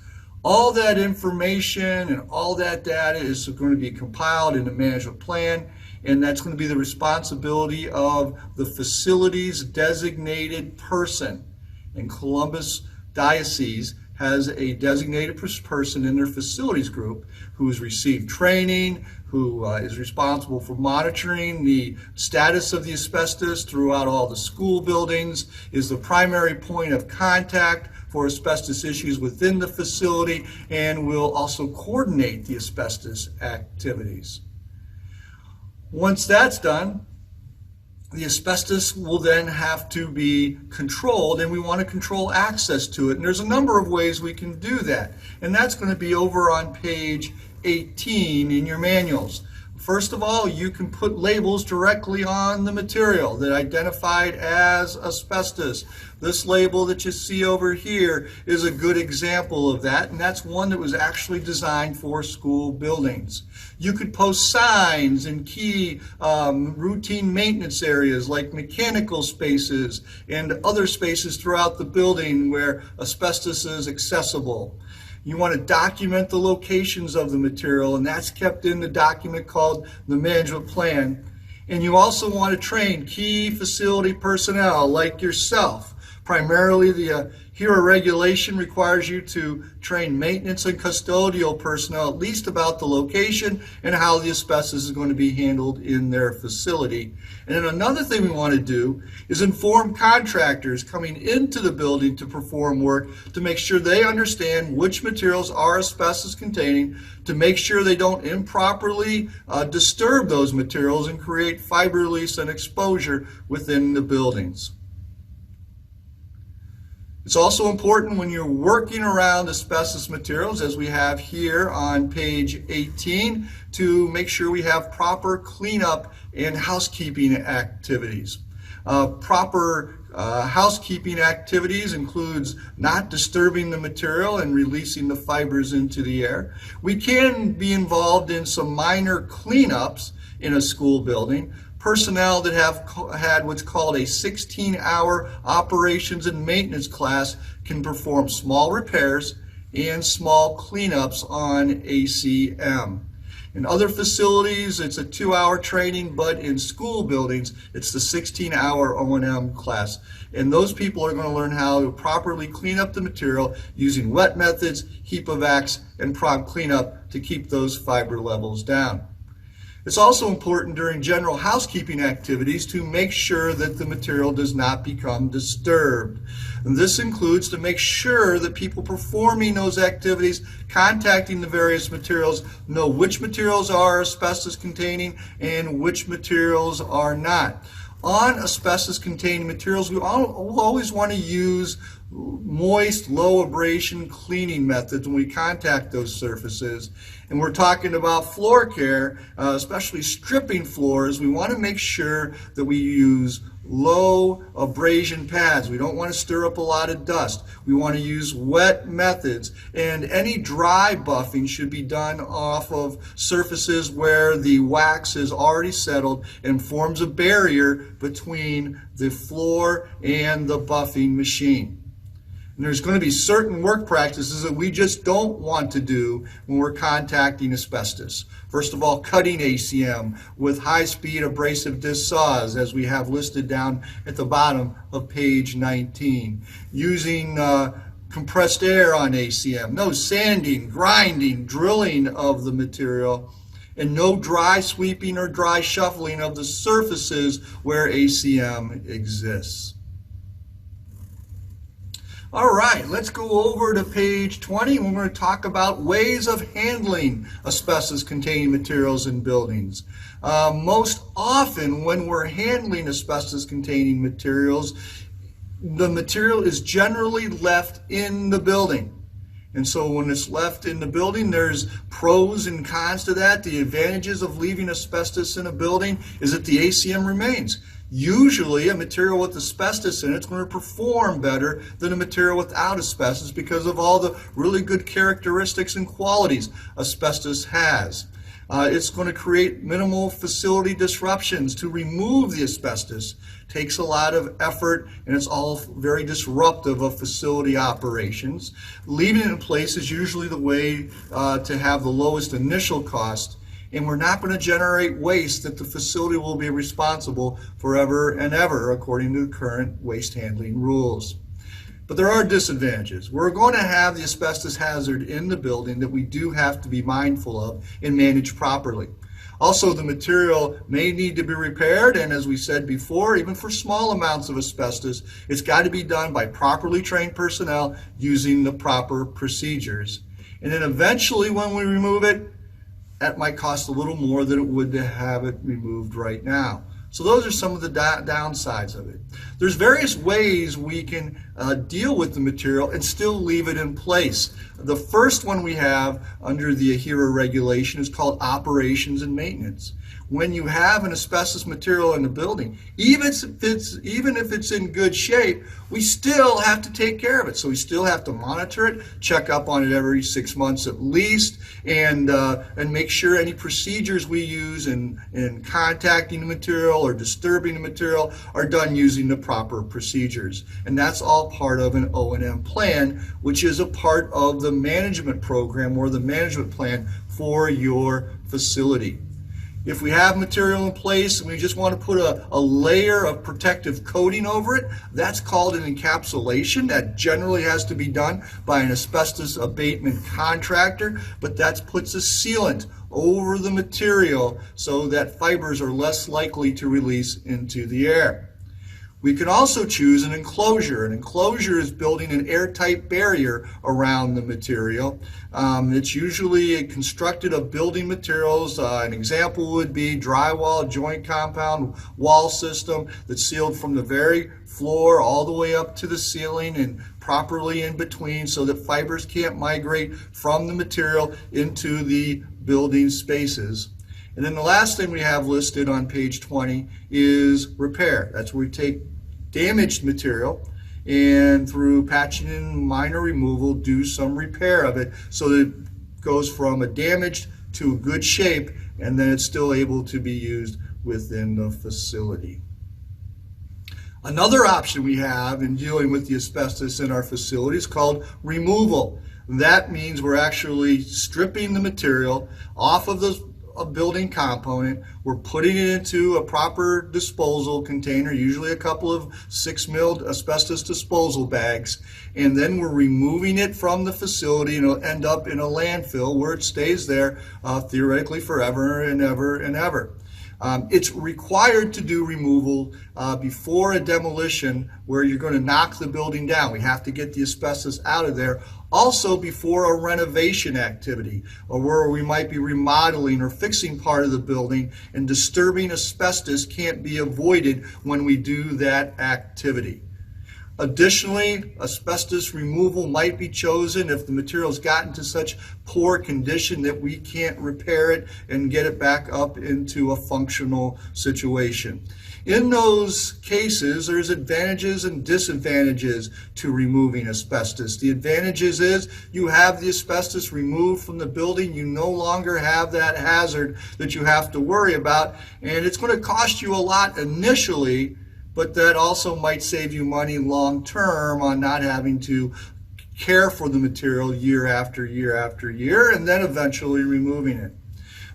All that information and all that data is going to be compiled in the management plan, and that's going to be the responsibility of the facility's designated person. And Columbus Diocese has a designated person in their facilities group who has received training, who is responsible for monitoring the status of the asbestos throughout all the school buildings, is the primary point of contact for asbestos issues within the facility, and will also coordinate the asbestos activities. Once that's done, the asbestos will then have to be controlled, and we want to control access to it. And there's a number of ways we can do that. And that's going to be over on page 18 in your manuals. First of all, you can put labels directly on the material that identified as asbestos. This label that you see over here is a good example of that, and that's one that was actually designed for school buildings. You could post signs in key routine maintenance areas like mechanical spaces and other spaces throughout the building where asbestos is accessible. You want to document the locations of the material, and that's kept in the document called the management plan. And you also want to train key facility personnel like yourself. Primarily, the HERA regulation requires you to train maintenance and custodial personnel at least about the location and how the asbestos is going to be handled in their facility. And then another thing we want to do is inform contractors coming into the building to perform work to make sure they understand which materials are asbestos containing, to make sure they don't improperly disturb those materials and create fiber release and exposure within the buildings. It's also important when you're working around asbestos materials, as we have here on page 18, to make sure we have proper cleanup and housekeeping activities. Proper housekeeping activities includes not disturbing the material and releasing the fibers into the air. We can be involved in some minor cleanups in a school building. Personnel that have had what's called a 16-hour operations and maintenance class can perform small repairs and small cleanups on ACM. In other facilities, it's a 2-hour training, but in school buildings, it's the 16-hour O&M class. And those people are going to learn how to properly clean up the material using wet methods, heap evacs, and prompt cleanup to keep those fiber levels down. It's also important during general housekeeping activities to make sure that the material does not become disturbed. And this includes to make sure that people performing those activities, contacting the various materials, know which materials are asbestos containing and which materials are not. On asbestos containing materials, we'll always want to use moist, low abrasion cleaning methods when we contact those surfaces. And we're talking about floor care, especially stripping floors. We want to make sure that we use low abrasion pads. We don't want to stir up a lot of dust. We want to use wet methods, and any dry buffing should be done off of surfaces where the wax is already settled and forms a barrier between the floor and the buffing machine. And there's going to be certain work practices that we just don't want to do when we're contacting asbestos. First of all, cutting ACM with high-speed abrasive disc saws, as we have listed down at the bottom of page 19. Using compressed air on ACM. No sanding, grinding, drilling of the material. And no dry sweeping or dry shuffling of the surfaces where ACM exists. All right, let's go over to page 20. We're going to talk about ways of handling asbestos-containing materials in buildings. Most often when we're handling asbestos-containing materials, the material is generally left in the building. And so when it's left in the building, there's pros and cons to that. The advantages of leaving asbestos in a building is that the ACM remains. Usually a material with asbestos in it is going to perform better than a material without asbestos because of all the really good characteristics and qualities asbestos has. It's going to create minimal facility disruptions. To remove the asbestos takes a lot of effort, and it's all very disruptive of facility operations. Leaving it in place is usually the way to have the lowest initial cost, and we're not going to generate waste that the facility will be responsible forever and ever according to the current waste handling rules. But there are disadvantages. We're going to have the asbestos hazard in the building that we do have to be mindful of and manage properly. Also, the material may need to be repaired, and as we said before, even for small amounts of asbestos, it's got to be done by properly trained personnel using the proper procedures. And then eventually when we remove it, that might cost a little more than it would to have it removed right now. So those are some of the downsides of it. There's various ways we can deal with the material and still leave it in place. The first one we have under the AHERA regulation is called operations and maintenance. When you have an asbestos material in the building, even if it's in good shape, we still have to take care of it. So we still have to monitor it, check up on it every 6 months at least, and make sure any procedures we use in contacting the material or disturbing the material are done using the proper procedures. And that's all part of an O&M plan, which is a part of the management program or the management plan for your facility. If we have material in place and we just want to put a layer of protective coating over it, that's called an encapsulation. That generally has to be done by an asbestos abatement contractor, but that puts a sealant over the material so that fibers are less likely to release into the air. We can also choose an enclosure. An enclosure is building an airtight barrier around the material. It's usually constructed of building materials. An example would be drywall, joint compound wall system that's sealed from the very floor all the way up to the ceiling and properly in between so that fibers can't migrate from the material into the building spaces. And then the last thing we have listed on page 20 is repair. That's where we take damaged material and through patching and minor removal do some repair of it so that it goes from a damaged to a good shape and then it's still able to be used within the facility. Another option we have in dealing with the asbestos in our facility is called removal. That means we're actually stripping the material off of a building component. We're putting it into a proper disposal container, usually a couple of 6-mil asbestos disposal bags, and then we're removing it from the facility and it'll end up in a landfill where it stays there theoretically forever and ever and ever. It's required to do removal before a demolition where you're going to knock the building down. We have to get the asbestos out of there. Also before a renovation activity or where we might be remodeling or fixing part of the building, and disturbing asbestos can't be avoided when we do that activity. Additionally, asbestos removal might be chosen if the material's gotten to such poor condition that we can't repair it and get it back up into a functional situation. In those cases, there's advantages and disadvantages to removing asbestos. The advantages is you have the asbestos removed from the building. You no longer have that hazard that you have to worry about, and it's going to cost you a lot initially, but that also might save you money long term on not having to care for the material year after year after year and then eventually removing it.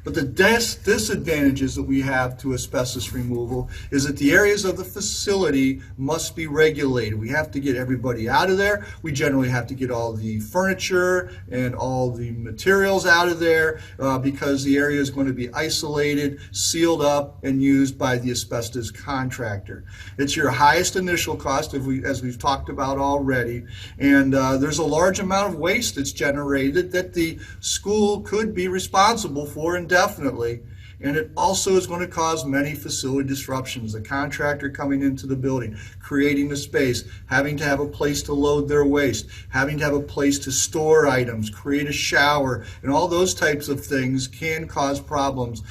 But the disadvantages that we have to asbestos removal is that the areas of the facility must be regulated. We have to get everybody out of there. We generally have to get all the furniture and all the materials out of there because the area is going to be isolated, sealed up, and used by the asbestos contractor. It's your highest initial cost, as we've talked about already, and there's a large amount of waste that's generated that the school could be responsible for indefinitely, and it also is going to cause many facility disruptions. The contractor coming into the building, creating the space, having to have a place to load their waste, having to have a place to store items, create a shower, and all those types of things can cause problems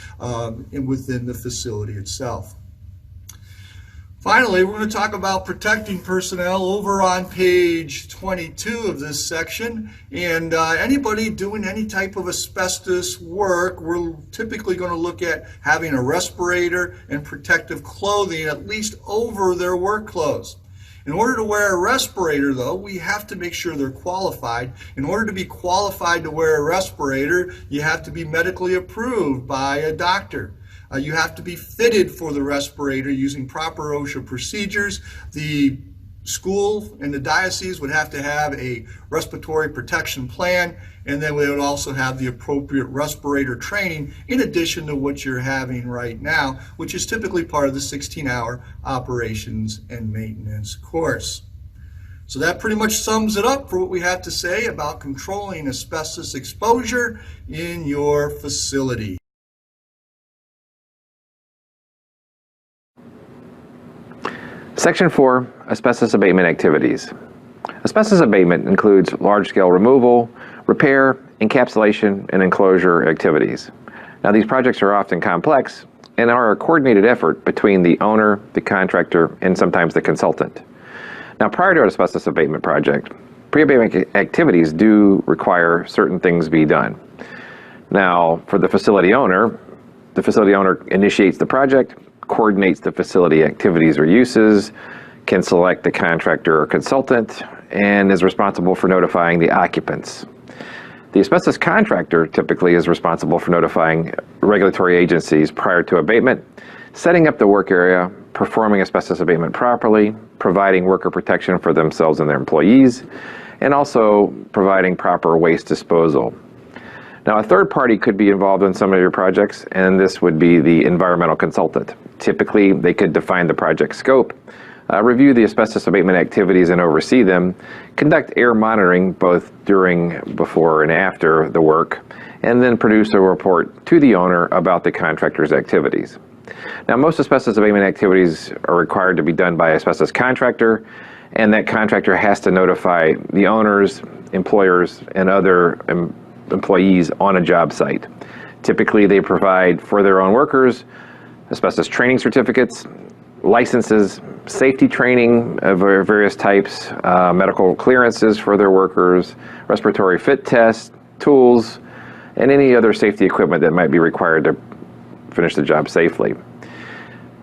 within the facility itself. Finally, we're going to talk about protecting personnel over on page 22 of this section. And anybody doing any type of asbestos work, we're typically going to look at having a respirator and protective clothing at least over their work clothes. In order to wear a respirator, though, we have to make sure they're qualified. In order to be qualified to wear a respirator, you have to be medically approved by a doctor. You have to be fitted for the respirator using proper OSHA procedures. The school and the diocese would have to have a respiratory protection plan, and then we would also have the appropriate respirator training in addition to what you're having right now, which is typically part of the 16-hour operations and maintenance course. So that pretty much sums it up for what we have to say about controlling asbestos exposure in your facility. Section 4, Asbestos Abatement Activities. Asbestos abatement includes large-scale removal, repair, encapsulation, and enclosure activities. Now, these projects are often complex and are a coordinated effort between the owner, the contractor, and sometimes the consultant. Now, prior to an asbestos abatement project, pre-abatement activities do require certain things be done. Now, for the facility owner initiates the project, coordinates the facility activities or uses, can select the contractor or consultant, and is responsible for notifying the occupants. The asbestos contractor typically is responsible for notifying regulatory agencies prior to abatement, setting up the work area, performing asbestos abatement properly, providing worker protection for themselves and their employees, and also providing proper waste disposal. Now, a third party could be involved in some of your projects, and this would be the environmental consultant. Typically, they could define the project scope, review the asbestos abatement activities and oversee them, conduct air monitoring both during, before, and after the work, and then produce a report to the owner about the contractor's activities. Now, most asbestos abatement activities are required to be done by an asbestos contractor, and that contractor has to notify the owners, employers, and other employees on a job site. Typically, they provide for their own workers asbestos training certificates, licenses, safety training of various types, medical clearances for their workers, respiratory fit tests, tools, and any other safety equipment that might be required to finish the job safely.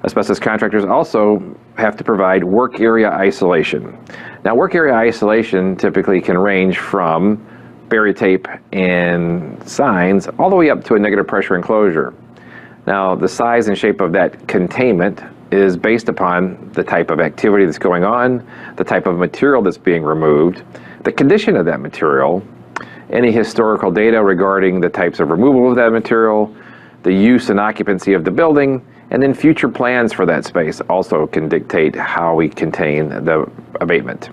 Asbestos contractors also have to provide work area isolation. Now, work area isolation typically can range from barrier tape and signs all the way up to a negative pressure enclosure. Now, the size and shape of that containment is based upon the type of activity that's going on, the type of material that's being removed, the condition of that material, any historical data regarding the types of removal of that material, the use and occupancy of the building, and then future plans for that space also can dictate how we contain the abatement.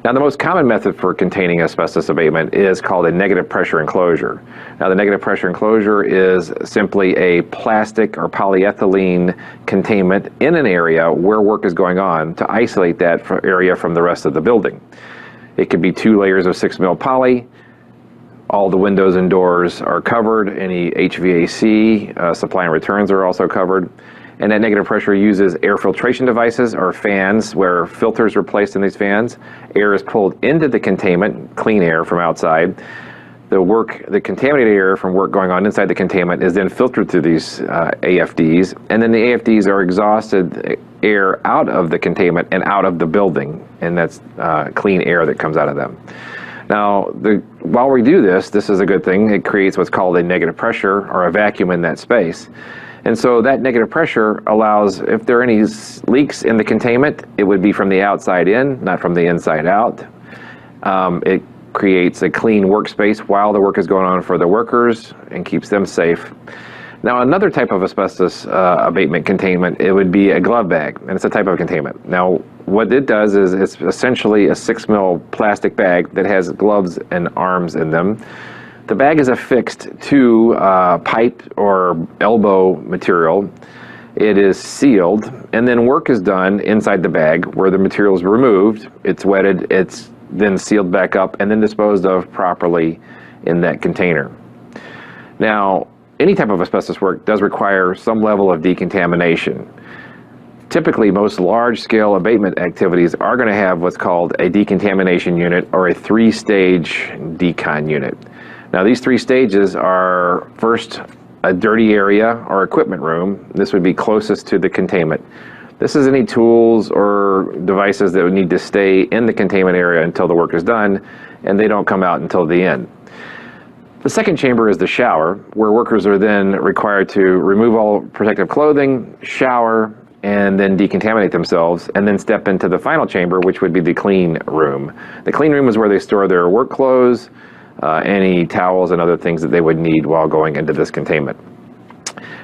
Now, the most common method for containing asbestos abatement is called a negative pressure enclosure. Now, the negative pressure enclosure is simply a plastic or polyethylene containment in an area where work is going on to isolate that area from the rest of the building. It could be 2 layers of 6 mil poly. All the windows and doors are covered. Any HVAC supply and returns are also covered. And that negative pressure uses air filtration devices or fans where filters are placed in these fans. Air is pulled into the containment, clean air from outside. The contaminated air from work going on inside the containment is then filtered through these AFDs, and then the AFDs are exhausted air out of the containment and out of the building, and that's clean air that comes out of them. Now, while we do this, this is a good thing. It creates what's called a negative pressure or a vacuum in that space. And so that negative pressure allows, if there are any leaks in the containment, it would be from the outside in, not from the inside out. It creates a clean workspace while the work is going on for the workers and keeps them safe. Now, another type of asbestos abatement containment, it would be a glove bag, and it's a type of containment. Now, what it does is it's essentially a 6 mil plastic bag that has gloves and arms in them. The bag is affixed to pipe or elbow material. It is sealed, and then work is done inside the bag where the material is removed, it's wetted, it's then sealed back up, and then disposed of properly in that container. Now, any type of asbestos work does require some level of decontamination. Typically, most large-scale abatement activities are going to have what's called a decontamination unit or a 3-stage decon unit. Now, these 3 stages are first a dirty area or equipment room. This would be closest to the containment. This is any tools or devices that would need to stay in the containment area until the work is done, and they don't come out until the end. The second chamber is the shower, where workers are then required to remove all protective clothing, shower, and then decontaminate themselves, and then step into the final chamber, which would be the clean room. The clean room is where they store their work clothes, any towels and other things that they would need while going into this containment.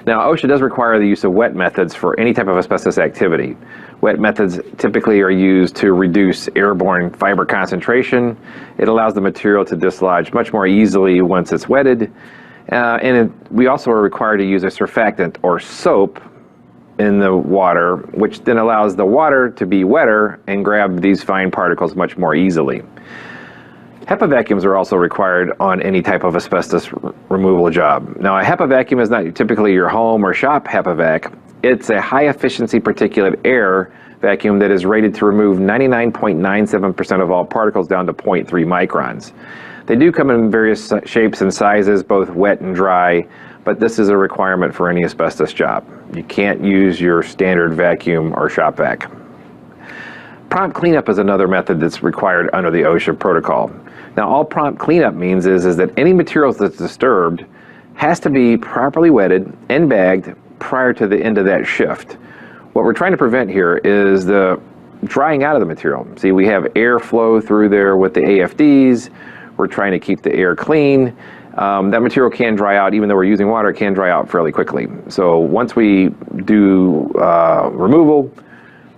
Now, OSHA does require the use of wet methods for any type of asbestos activity. Wet methods typically are used to reduce airborne fiber concentration. It allows the material to dislodge much more easily once it's wetted. We also are required to use a surfactant or soap in the water, which then allows the water to be wetter and grab these fine particles much more easily. HEPA vacuums are also required on any type of asbestos removal job. Now, a HEPA vacuum is not typically your home or shop HEPA vac. It's a high-efficiency particulate air vacuum that is rated to remove 99.97% of all particles down to 0.3 microns. They do come in various shapes and sizes, both wet and dry, but this is a requirement for any asbestos job. You can't use your standard vacuum or shop vac. Prompt cleanup is another method that's required under the OSHA protocol. Now, all prompt cleanup means is that any materials that's disturbed has to be properly wetted and bagged prior to the end of that shift. What we're trying to prevent here is the drying out of the material. See, we have air flow through there with the AFDs. We're trying to keep the air clean. That material can dry out, even though we're using water, it can dry out fairly quickly. So once we do removal,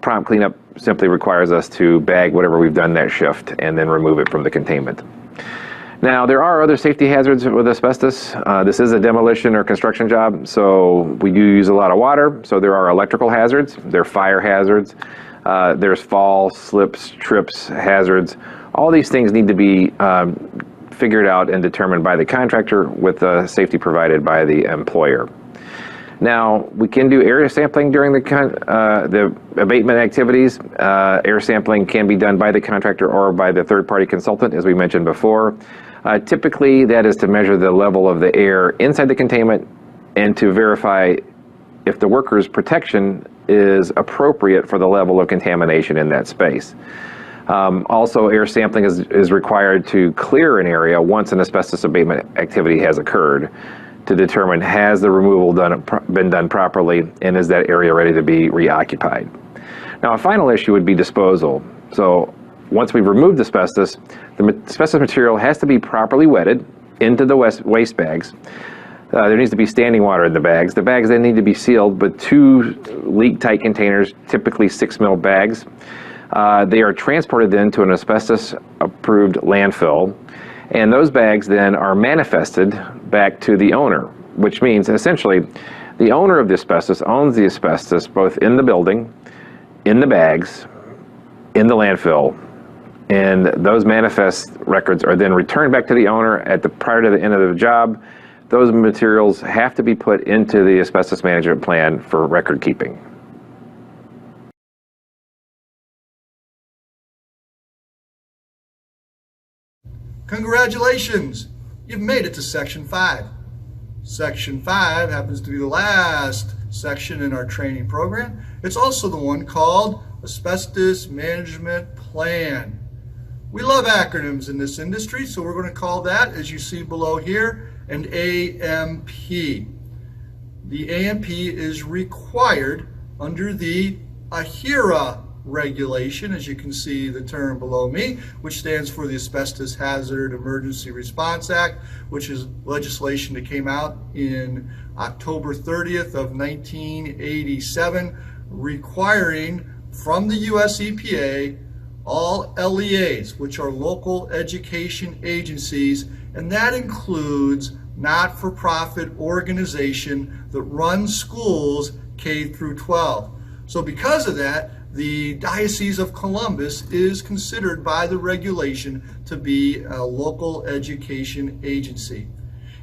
prompt cleanup simply requires us to bag whatever we've done that shift and then remove it from the containment. Now, there are other safety hazards with asbestos. This is a demolition or construction job, so we do use a lot of water. So there are electrical hazards, there are fire hazards, there's fall, slips, trips, hazards. All these things need to be figured out and determined by the contractor with safety provided by the employer. Now, we can do air sampling during the abatement activities. Air sampling can be done by the contractor or by the third-party consultant, as we mentioned before. Typically, that is to measure the level of the air inside the containment and to verify if the worker's protection is appropriate for the level of contamination in that space. Also, air sampling is required to clear an area once an asbestos abatement activity has occurred, to determine has the removal been done properly and is that area ready to be reoccupied. Now, a final issue would be disposal. So once we've removed asbestos, the asbestos material has to be properly wetted into the waste bags. There needs to be standing water in the bags. The bags then need to be sealed with 2 leak-tight containers, typically 6 mil bags. They are transported then to an asbestos-approved landfill. And those bags then are manifested back to the owner, which means essentially the owner of the asbestos owns the asbestos both in the building, in the bags, in the landfill, and those manifest records are then returned back to the owner prior to the end of the job. Those materials have to be put into the asbestos management plan for record keeping. Congratulations! You've made it to Section 5. Section 5 happens to be the last section in our training program. It's also the one called Asbestos Management Plan. We love acronyms in this industry, so we're going to call that, as you see below here, an AMP. The AMP is required under the AHERA regulation, as you can see the term below me, which stands for the Asbestos Hazard Emergency Response Act, which is legislation that came out in October 30th of 1987, requiring from the US EPA all LEAs, which are local education agencies, and that includes not-for-profit organization that runs schools K through 12. So because of that, the Diocese of Columbus is considered by the regulation to be a local education agency.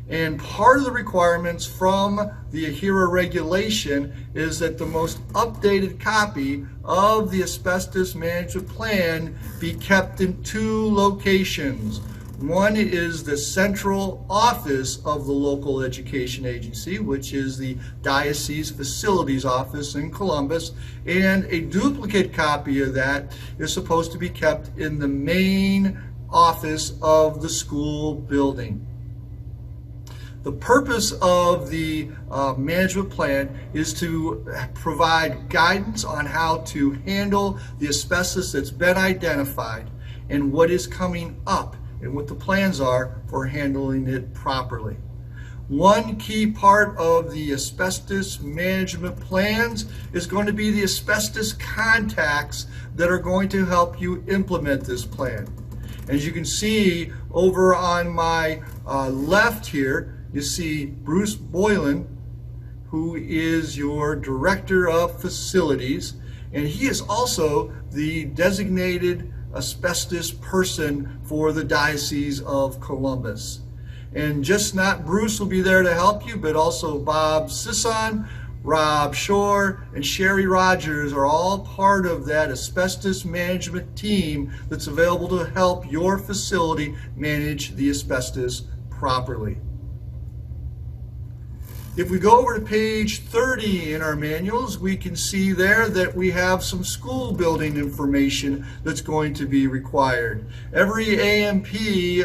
And part of the requirements from the AHERA regulation is that the most updated copy of the asbestos management plan be kept in 2 locations. One is the central office of the local education agency, which is the Diocese Facilities Office in Columbus, and a duplicate copy of that is supposed to be kept in the main office of the school building. The purpose of the management plan is to provide guidance on how to handle the asbestos that's been identified and what is coming up and what the plans are for handling it properly. One key part of the asbestos management plans is going to be the asbestos contacts that are going to help you implement this plan. As you can see over on my left here, you see Bruce Boylan, who is your Director of Facilities, and he is also the designated asbestos person for the Diocese of Columbus. And just not Bruce will be there to help you, but also Bob Sisson, Rob Shore, and Sherry Rogers are all part of that asbestos management team that's available to help your facility manage the asbestos properly. If we go over to page 30 in our manuals, we can see there that we have some school building information that's going to be required. Every AMP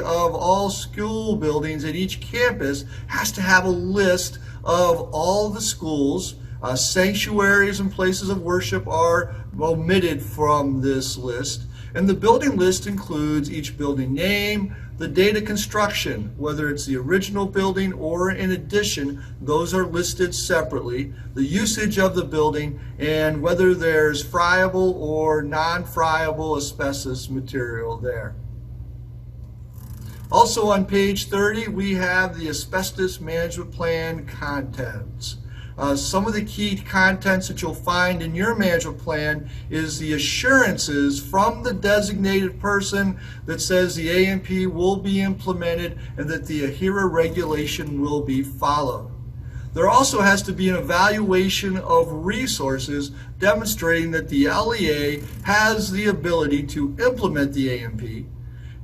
of all school buildings at each campus has to have a list of all the schools. Sanctuaries and places of worship are omitted from this list. And the building list includes each building name, the date of construction, whether it's the original building or in addition, those are listed separately, the usage of the building, and whether there's friable or non-friable asbestos material there. Also on page 30, we have the asbestos management plan contents. Some of the key contents that you'll find in your management plan is the assurances from the designated person that says the AMP will be implemented and that the AHERA regulation will be followed. There also has to be an evaluation of resources demonstrating that the LEA has the ability to implement the AMP.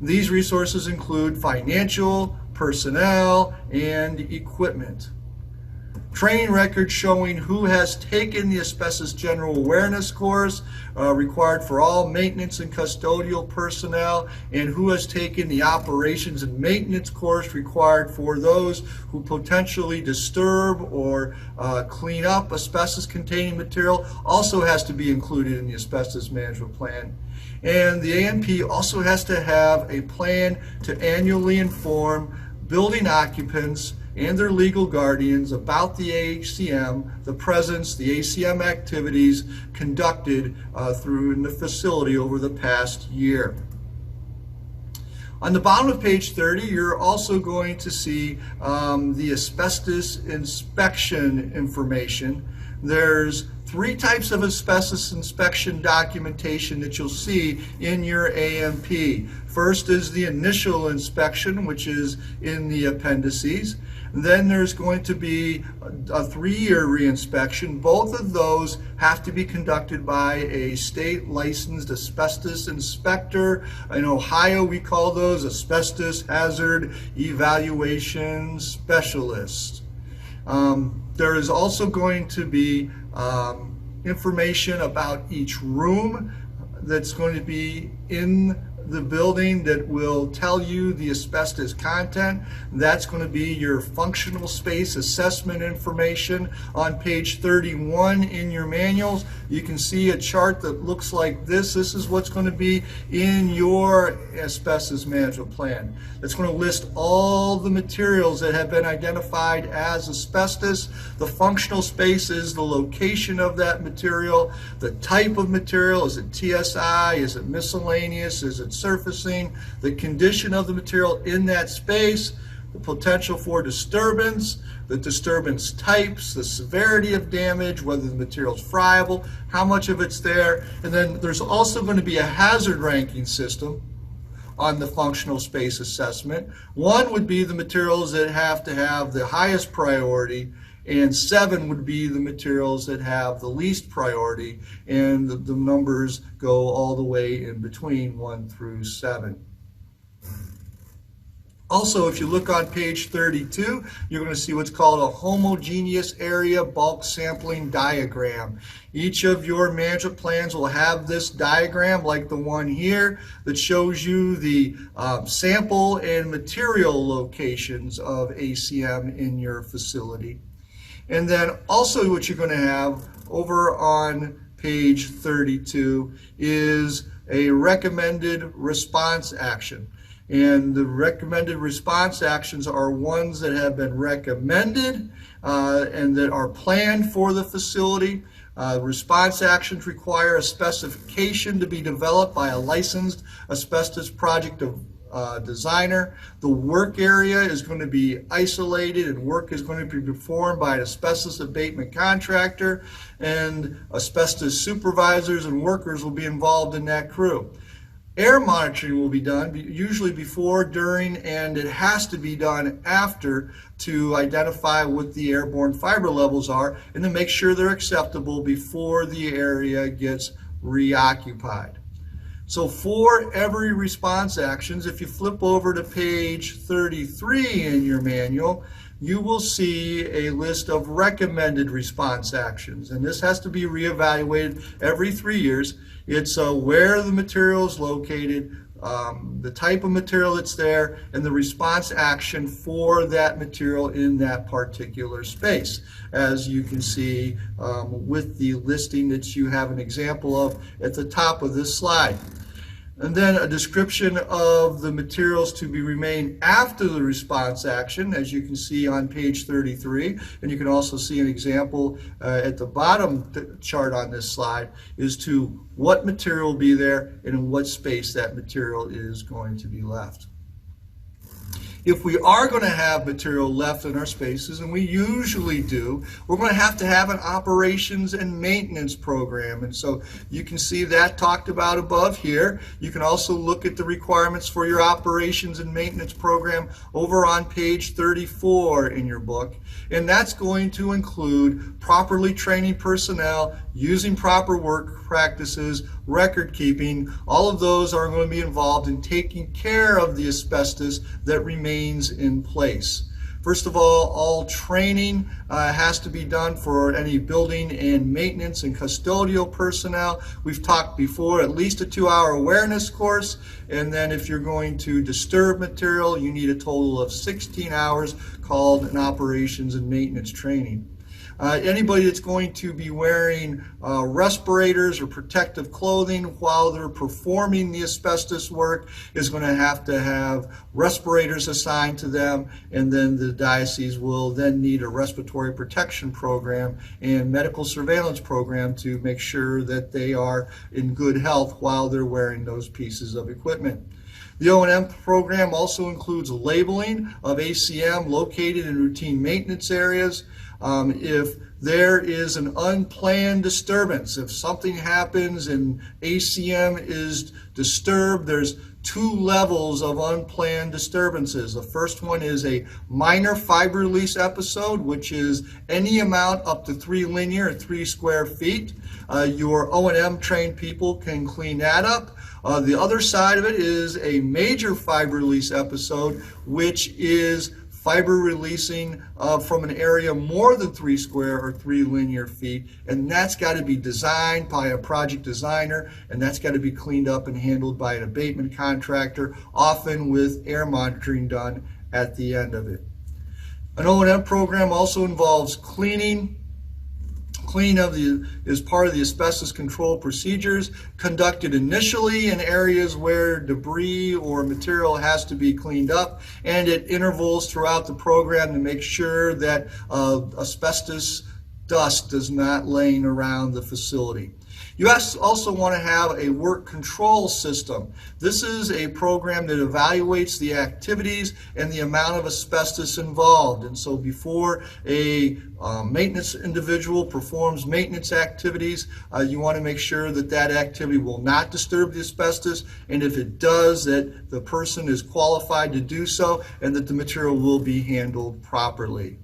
These resources include financial, personnel, and equipment. Training records showing who has taken the asbestos general awareness course required for all maintenance and custodial personnel, and who has taken the operations and maintenance course required for those who potentially disturb or clean up asbestos containing material also has to be included in the asbestos management plan. And the AMP also has to have a plan to annually inform building occupants and their legal guardians about the AHCM, the presence, the ACM activities conducted through in the facility over the past year. On the bottom of page 30, you're also going to see the asbestos inspection information. There's 3 types of asbestos inspection documentation that you'll see in your AMP. First is the initial inspection, which is in the appendices. Then there's going to be a 3-year reinspection. Both of those have to be conducted by a state licensed asbestos inspector. In Ohio, we call those asbestos hazard evaluation specialists. There is also going to be information about each room that's going to be in the building that will tell you the asbestos content. That's going to be your functional space assessment information on page 31 in your manuals. You can see a chart that looks like this. This is what's going to be in your asbestos management plan. It's going to list all the materials that have been identified as asbestos. The functional space is the location of that material, the type of material, is it TSI, is it miscellaneous, is it surfacing, the condition of the material in that space, the potential for disturbance, the disturbance types, the severity of damage, whether the material is friable, how much of it's there, and then there's also going to be a hazard ranking system on the functional space assessment. One would be the materials that have to have the highest priority, and 7 would be the materials that have the least priority, and the numbers go all the way in between 1 through 7. Also, if you look on page 32, you're going to see what's called a homogeneous area bulk sampling diagram. Each of your management plans will have this diagram like the one here that shows you the sample and material locations of ACM in your facility. And then also what you're going to have over on page 32 is a recommended response action. And the recommended response actions are ones that have been recommended and that are planned for the facility. Response actions require a specification to be developed by a licensed asbestos project designer. The work area is going to be isolated and work is going to be performed by an asbestos abatement contractor, and asbestos supervisors and workers will be involved in that crew. Air monitoring will be done, usually before, during, and it has to be done after to identify what the airborne fiber levels are and to make sure they're acceptable before the area gets reoccupied. So for every response actions, if you flip over to page 33 in your manual, you will see a list of recommended response actions. And this has to be reevaluated every 3 years. It's where the material is located, the type of material that's there, and the response action for that material in that particular space, as you can see with the listing that you have an example of at the top of this slide. And then a description of the materials to be remain after the response action, as you can see on page 33. And you can also see an example at the bottom chart on this slide as to what material will be there and in what space that material is going to be left. If we are going to have material left in our spaces, and we usually do, we're going to have an operations and maintenance program. And so you can see that talked about above here. You can also look at the requirements for your operations and maintenance program over on page 34 in your book. And that's going to include properly training personnel, using proper work practices, record keeping. All of those are going to be involved in taking care of the asbestos that remains in place. First of all training has to be done for any building and maintenance and custodial personnel. We've talked before, at least a 2-hour awareness course, and then if you're going to disturb material, you need a total of 16 hours called an operations and maintenance training. Anybody that's going to be wearing respirators or protective clothing while they're performing the asbestos work is going to have respirators assigned to them, and then the diocese will then need a respiratory protection program and medical surveillance program to make sure that they are in good health while they're wearing those pieces of equipment. The O&M program also includes labeling of ACM located in routine maintenance areas. If there is an unplanned disturbance, if something happens and ACM is disturbed, there's 2 levels of unplanned disturbances. The first one is a minor fiber release episode, which is any amount up to 3 linear or 3 square feet. Your O&M trained people can clean that up. The other side of it is a major fiber release episode, which is fiber releasing from an area more than 3 square or 3 linear feet, and that's got to be designed by a project designer, and that's got to be cleaned up and handled by an abatement contractor, often with air monitoring done at the end of it. An O&M program also involves cleaning is part of the asbestos control procedures, conducted initially in areas where debris or material has to be cleaned up, and at intervals throughout the program to make sure that asbestos dust is not laying around the facility. You also want to have a work control system. This is a program that evaluates the activities and the amount of asbestos involved. And so before a maintenance individual performs maintenance activities, you want to make sure that that activity will not disturb the asbestos, and if it does, that the person is qualified to do so and that the material will be handled properly.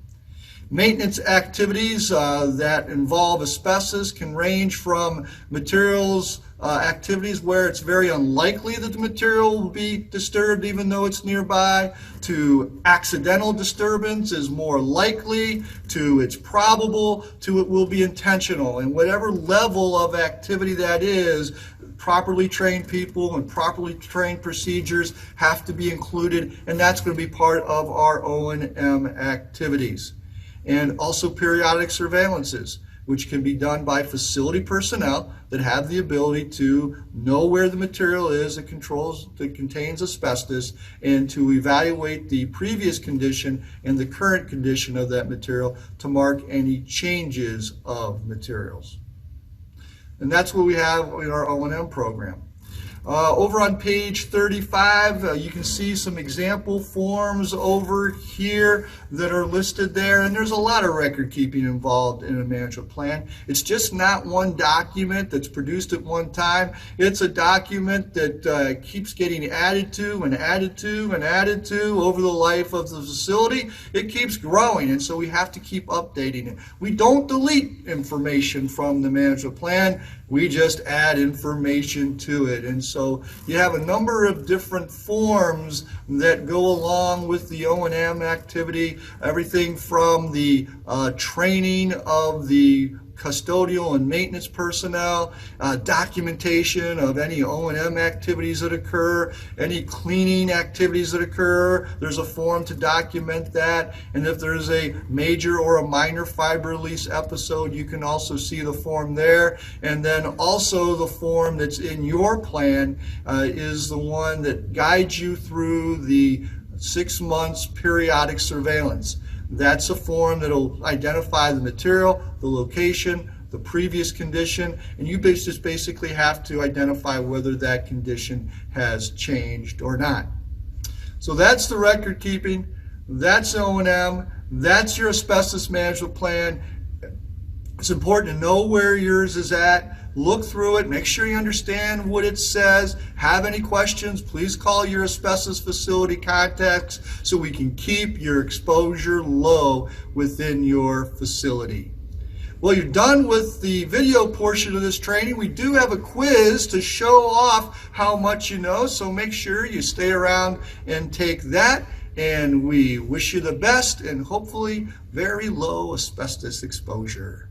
Maintenance activities that involve asbestos can range from materials activities where it's very unlikely that the material will be disturbed even though it's nearby, to accidental disturbance is more likely, to it's probable, to it will be intentional. And whatever level of activity that is, properly trained people and properly trained procedures have to be included, and that's going to be part of our O&M activities. And also periodic surveillances, which can be done by facility personnel that have the ability to know where the material is that contains asbestos, and to evaluate the previous condition and the current condition of that material to mark any changes of materials. And that's what we have in our O&M program. Over on page 35, you can see some example forms over here that are listed there, and there's a lot of record keeping involved in a management plan. It's just not one document that's produced at one time. It's a document that keeps getting added to and added to and added to over the life of the facility. It keeps growing, and so we have to keep updating it. We don't delete information from the management plan. We just add information to it. And so you have a number of different forms that go along with the O&M activity, everything from the training of the custodial and maintenance personnel, documentation of any O&M activities that occur, any cleaning activities that occur. There's a form to document that, and if there's a major or a minor fiber release episode, you can also see the form there. And then also the form that's in your plan is the one that guides you through the 6 months periodic surveillance. That's a form that will identify the material, the location, the previous condition, and you just basically have to identify whether that condition has changed or not. So that's the record keeping, that's O&M, that's your asbestos management plan. It's important to know where yours is at. Look through it, make sure you understand what it says. Have any questions, please call your asbestos facility contacts so we can keep your exposure low within your facility. Well, you're done with the video portion of this training. We do have a quiz to show off how much you know, so make sure you stay around and take that. And we wish you the best and hopefully very low asbestos exposure.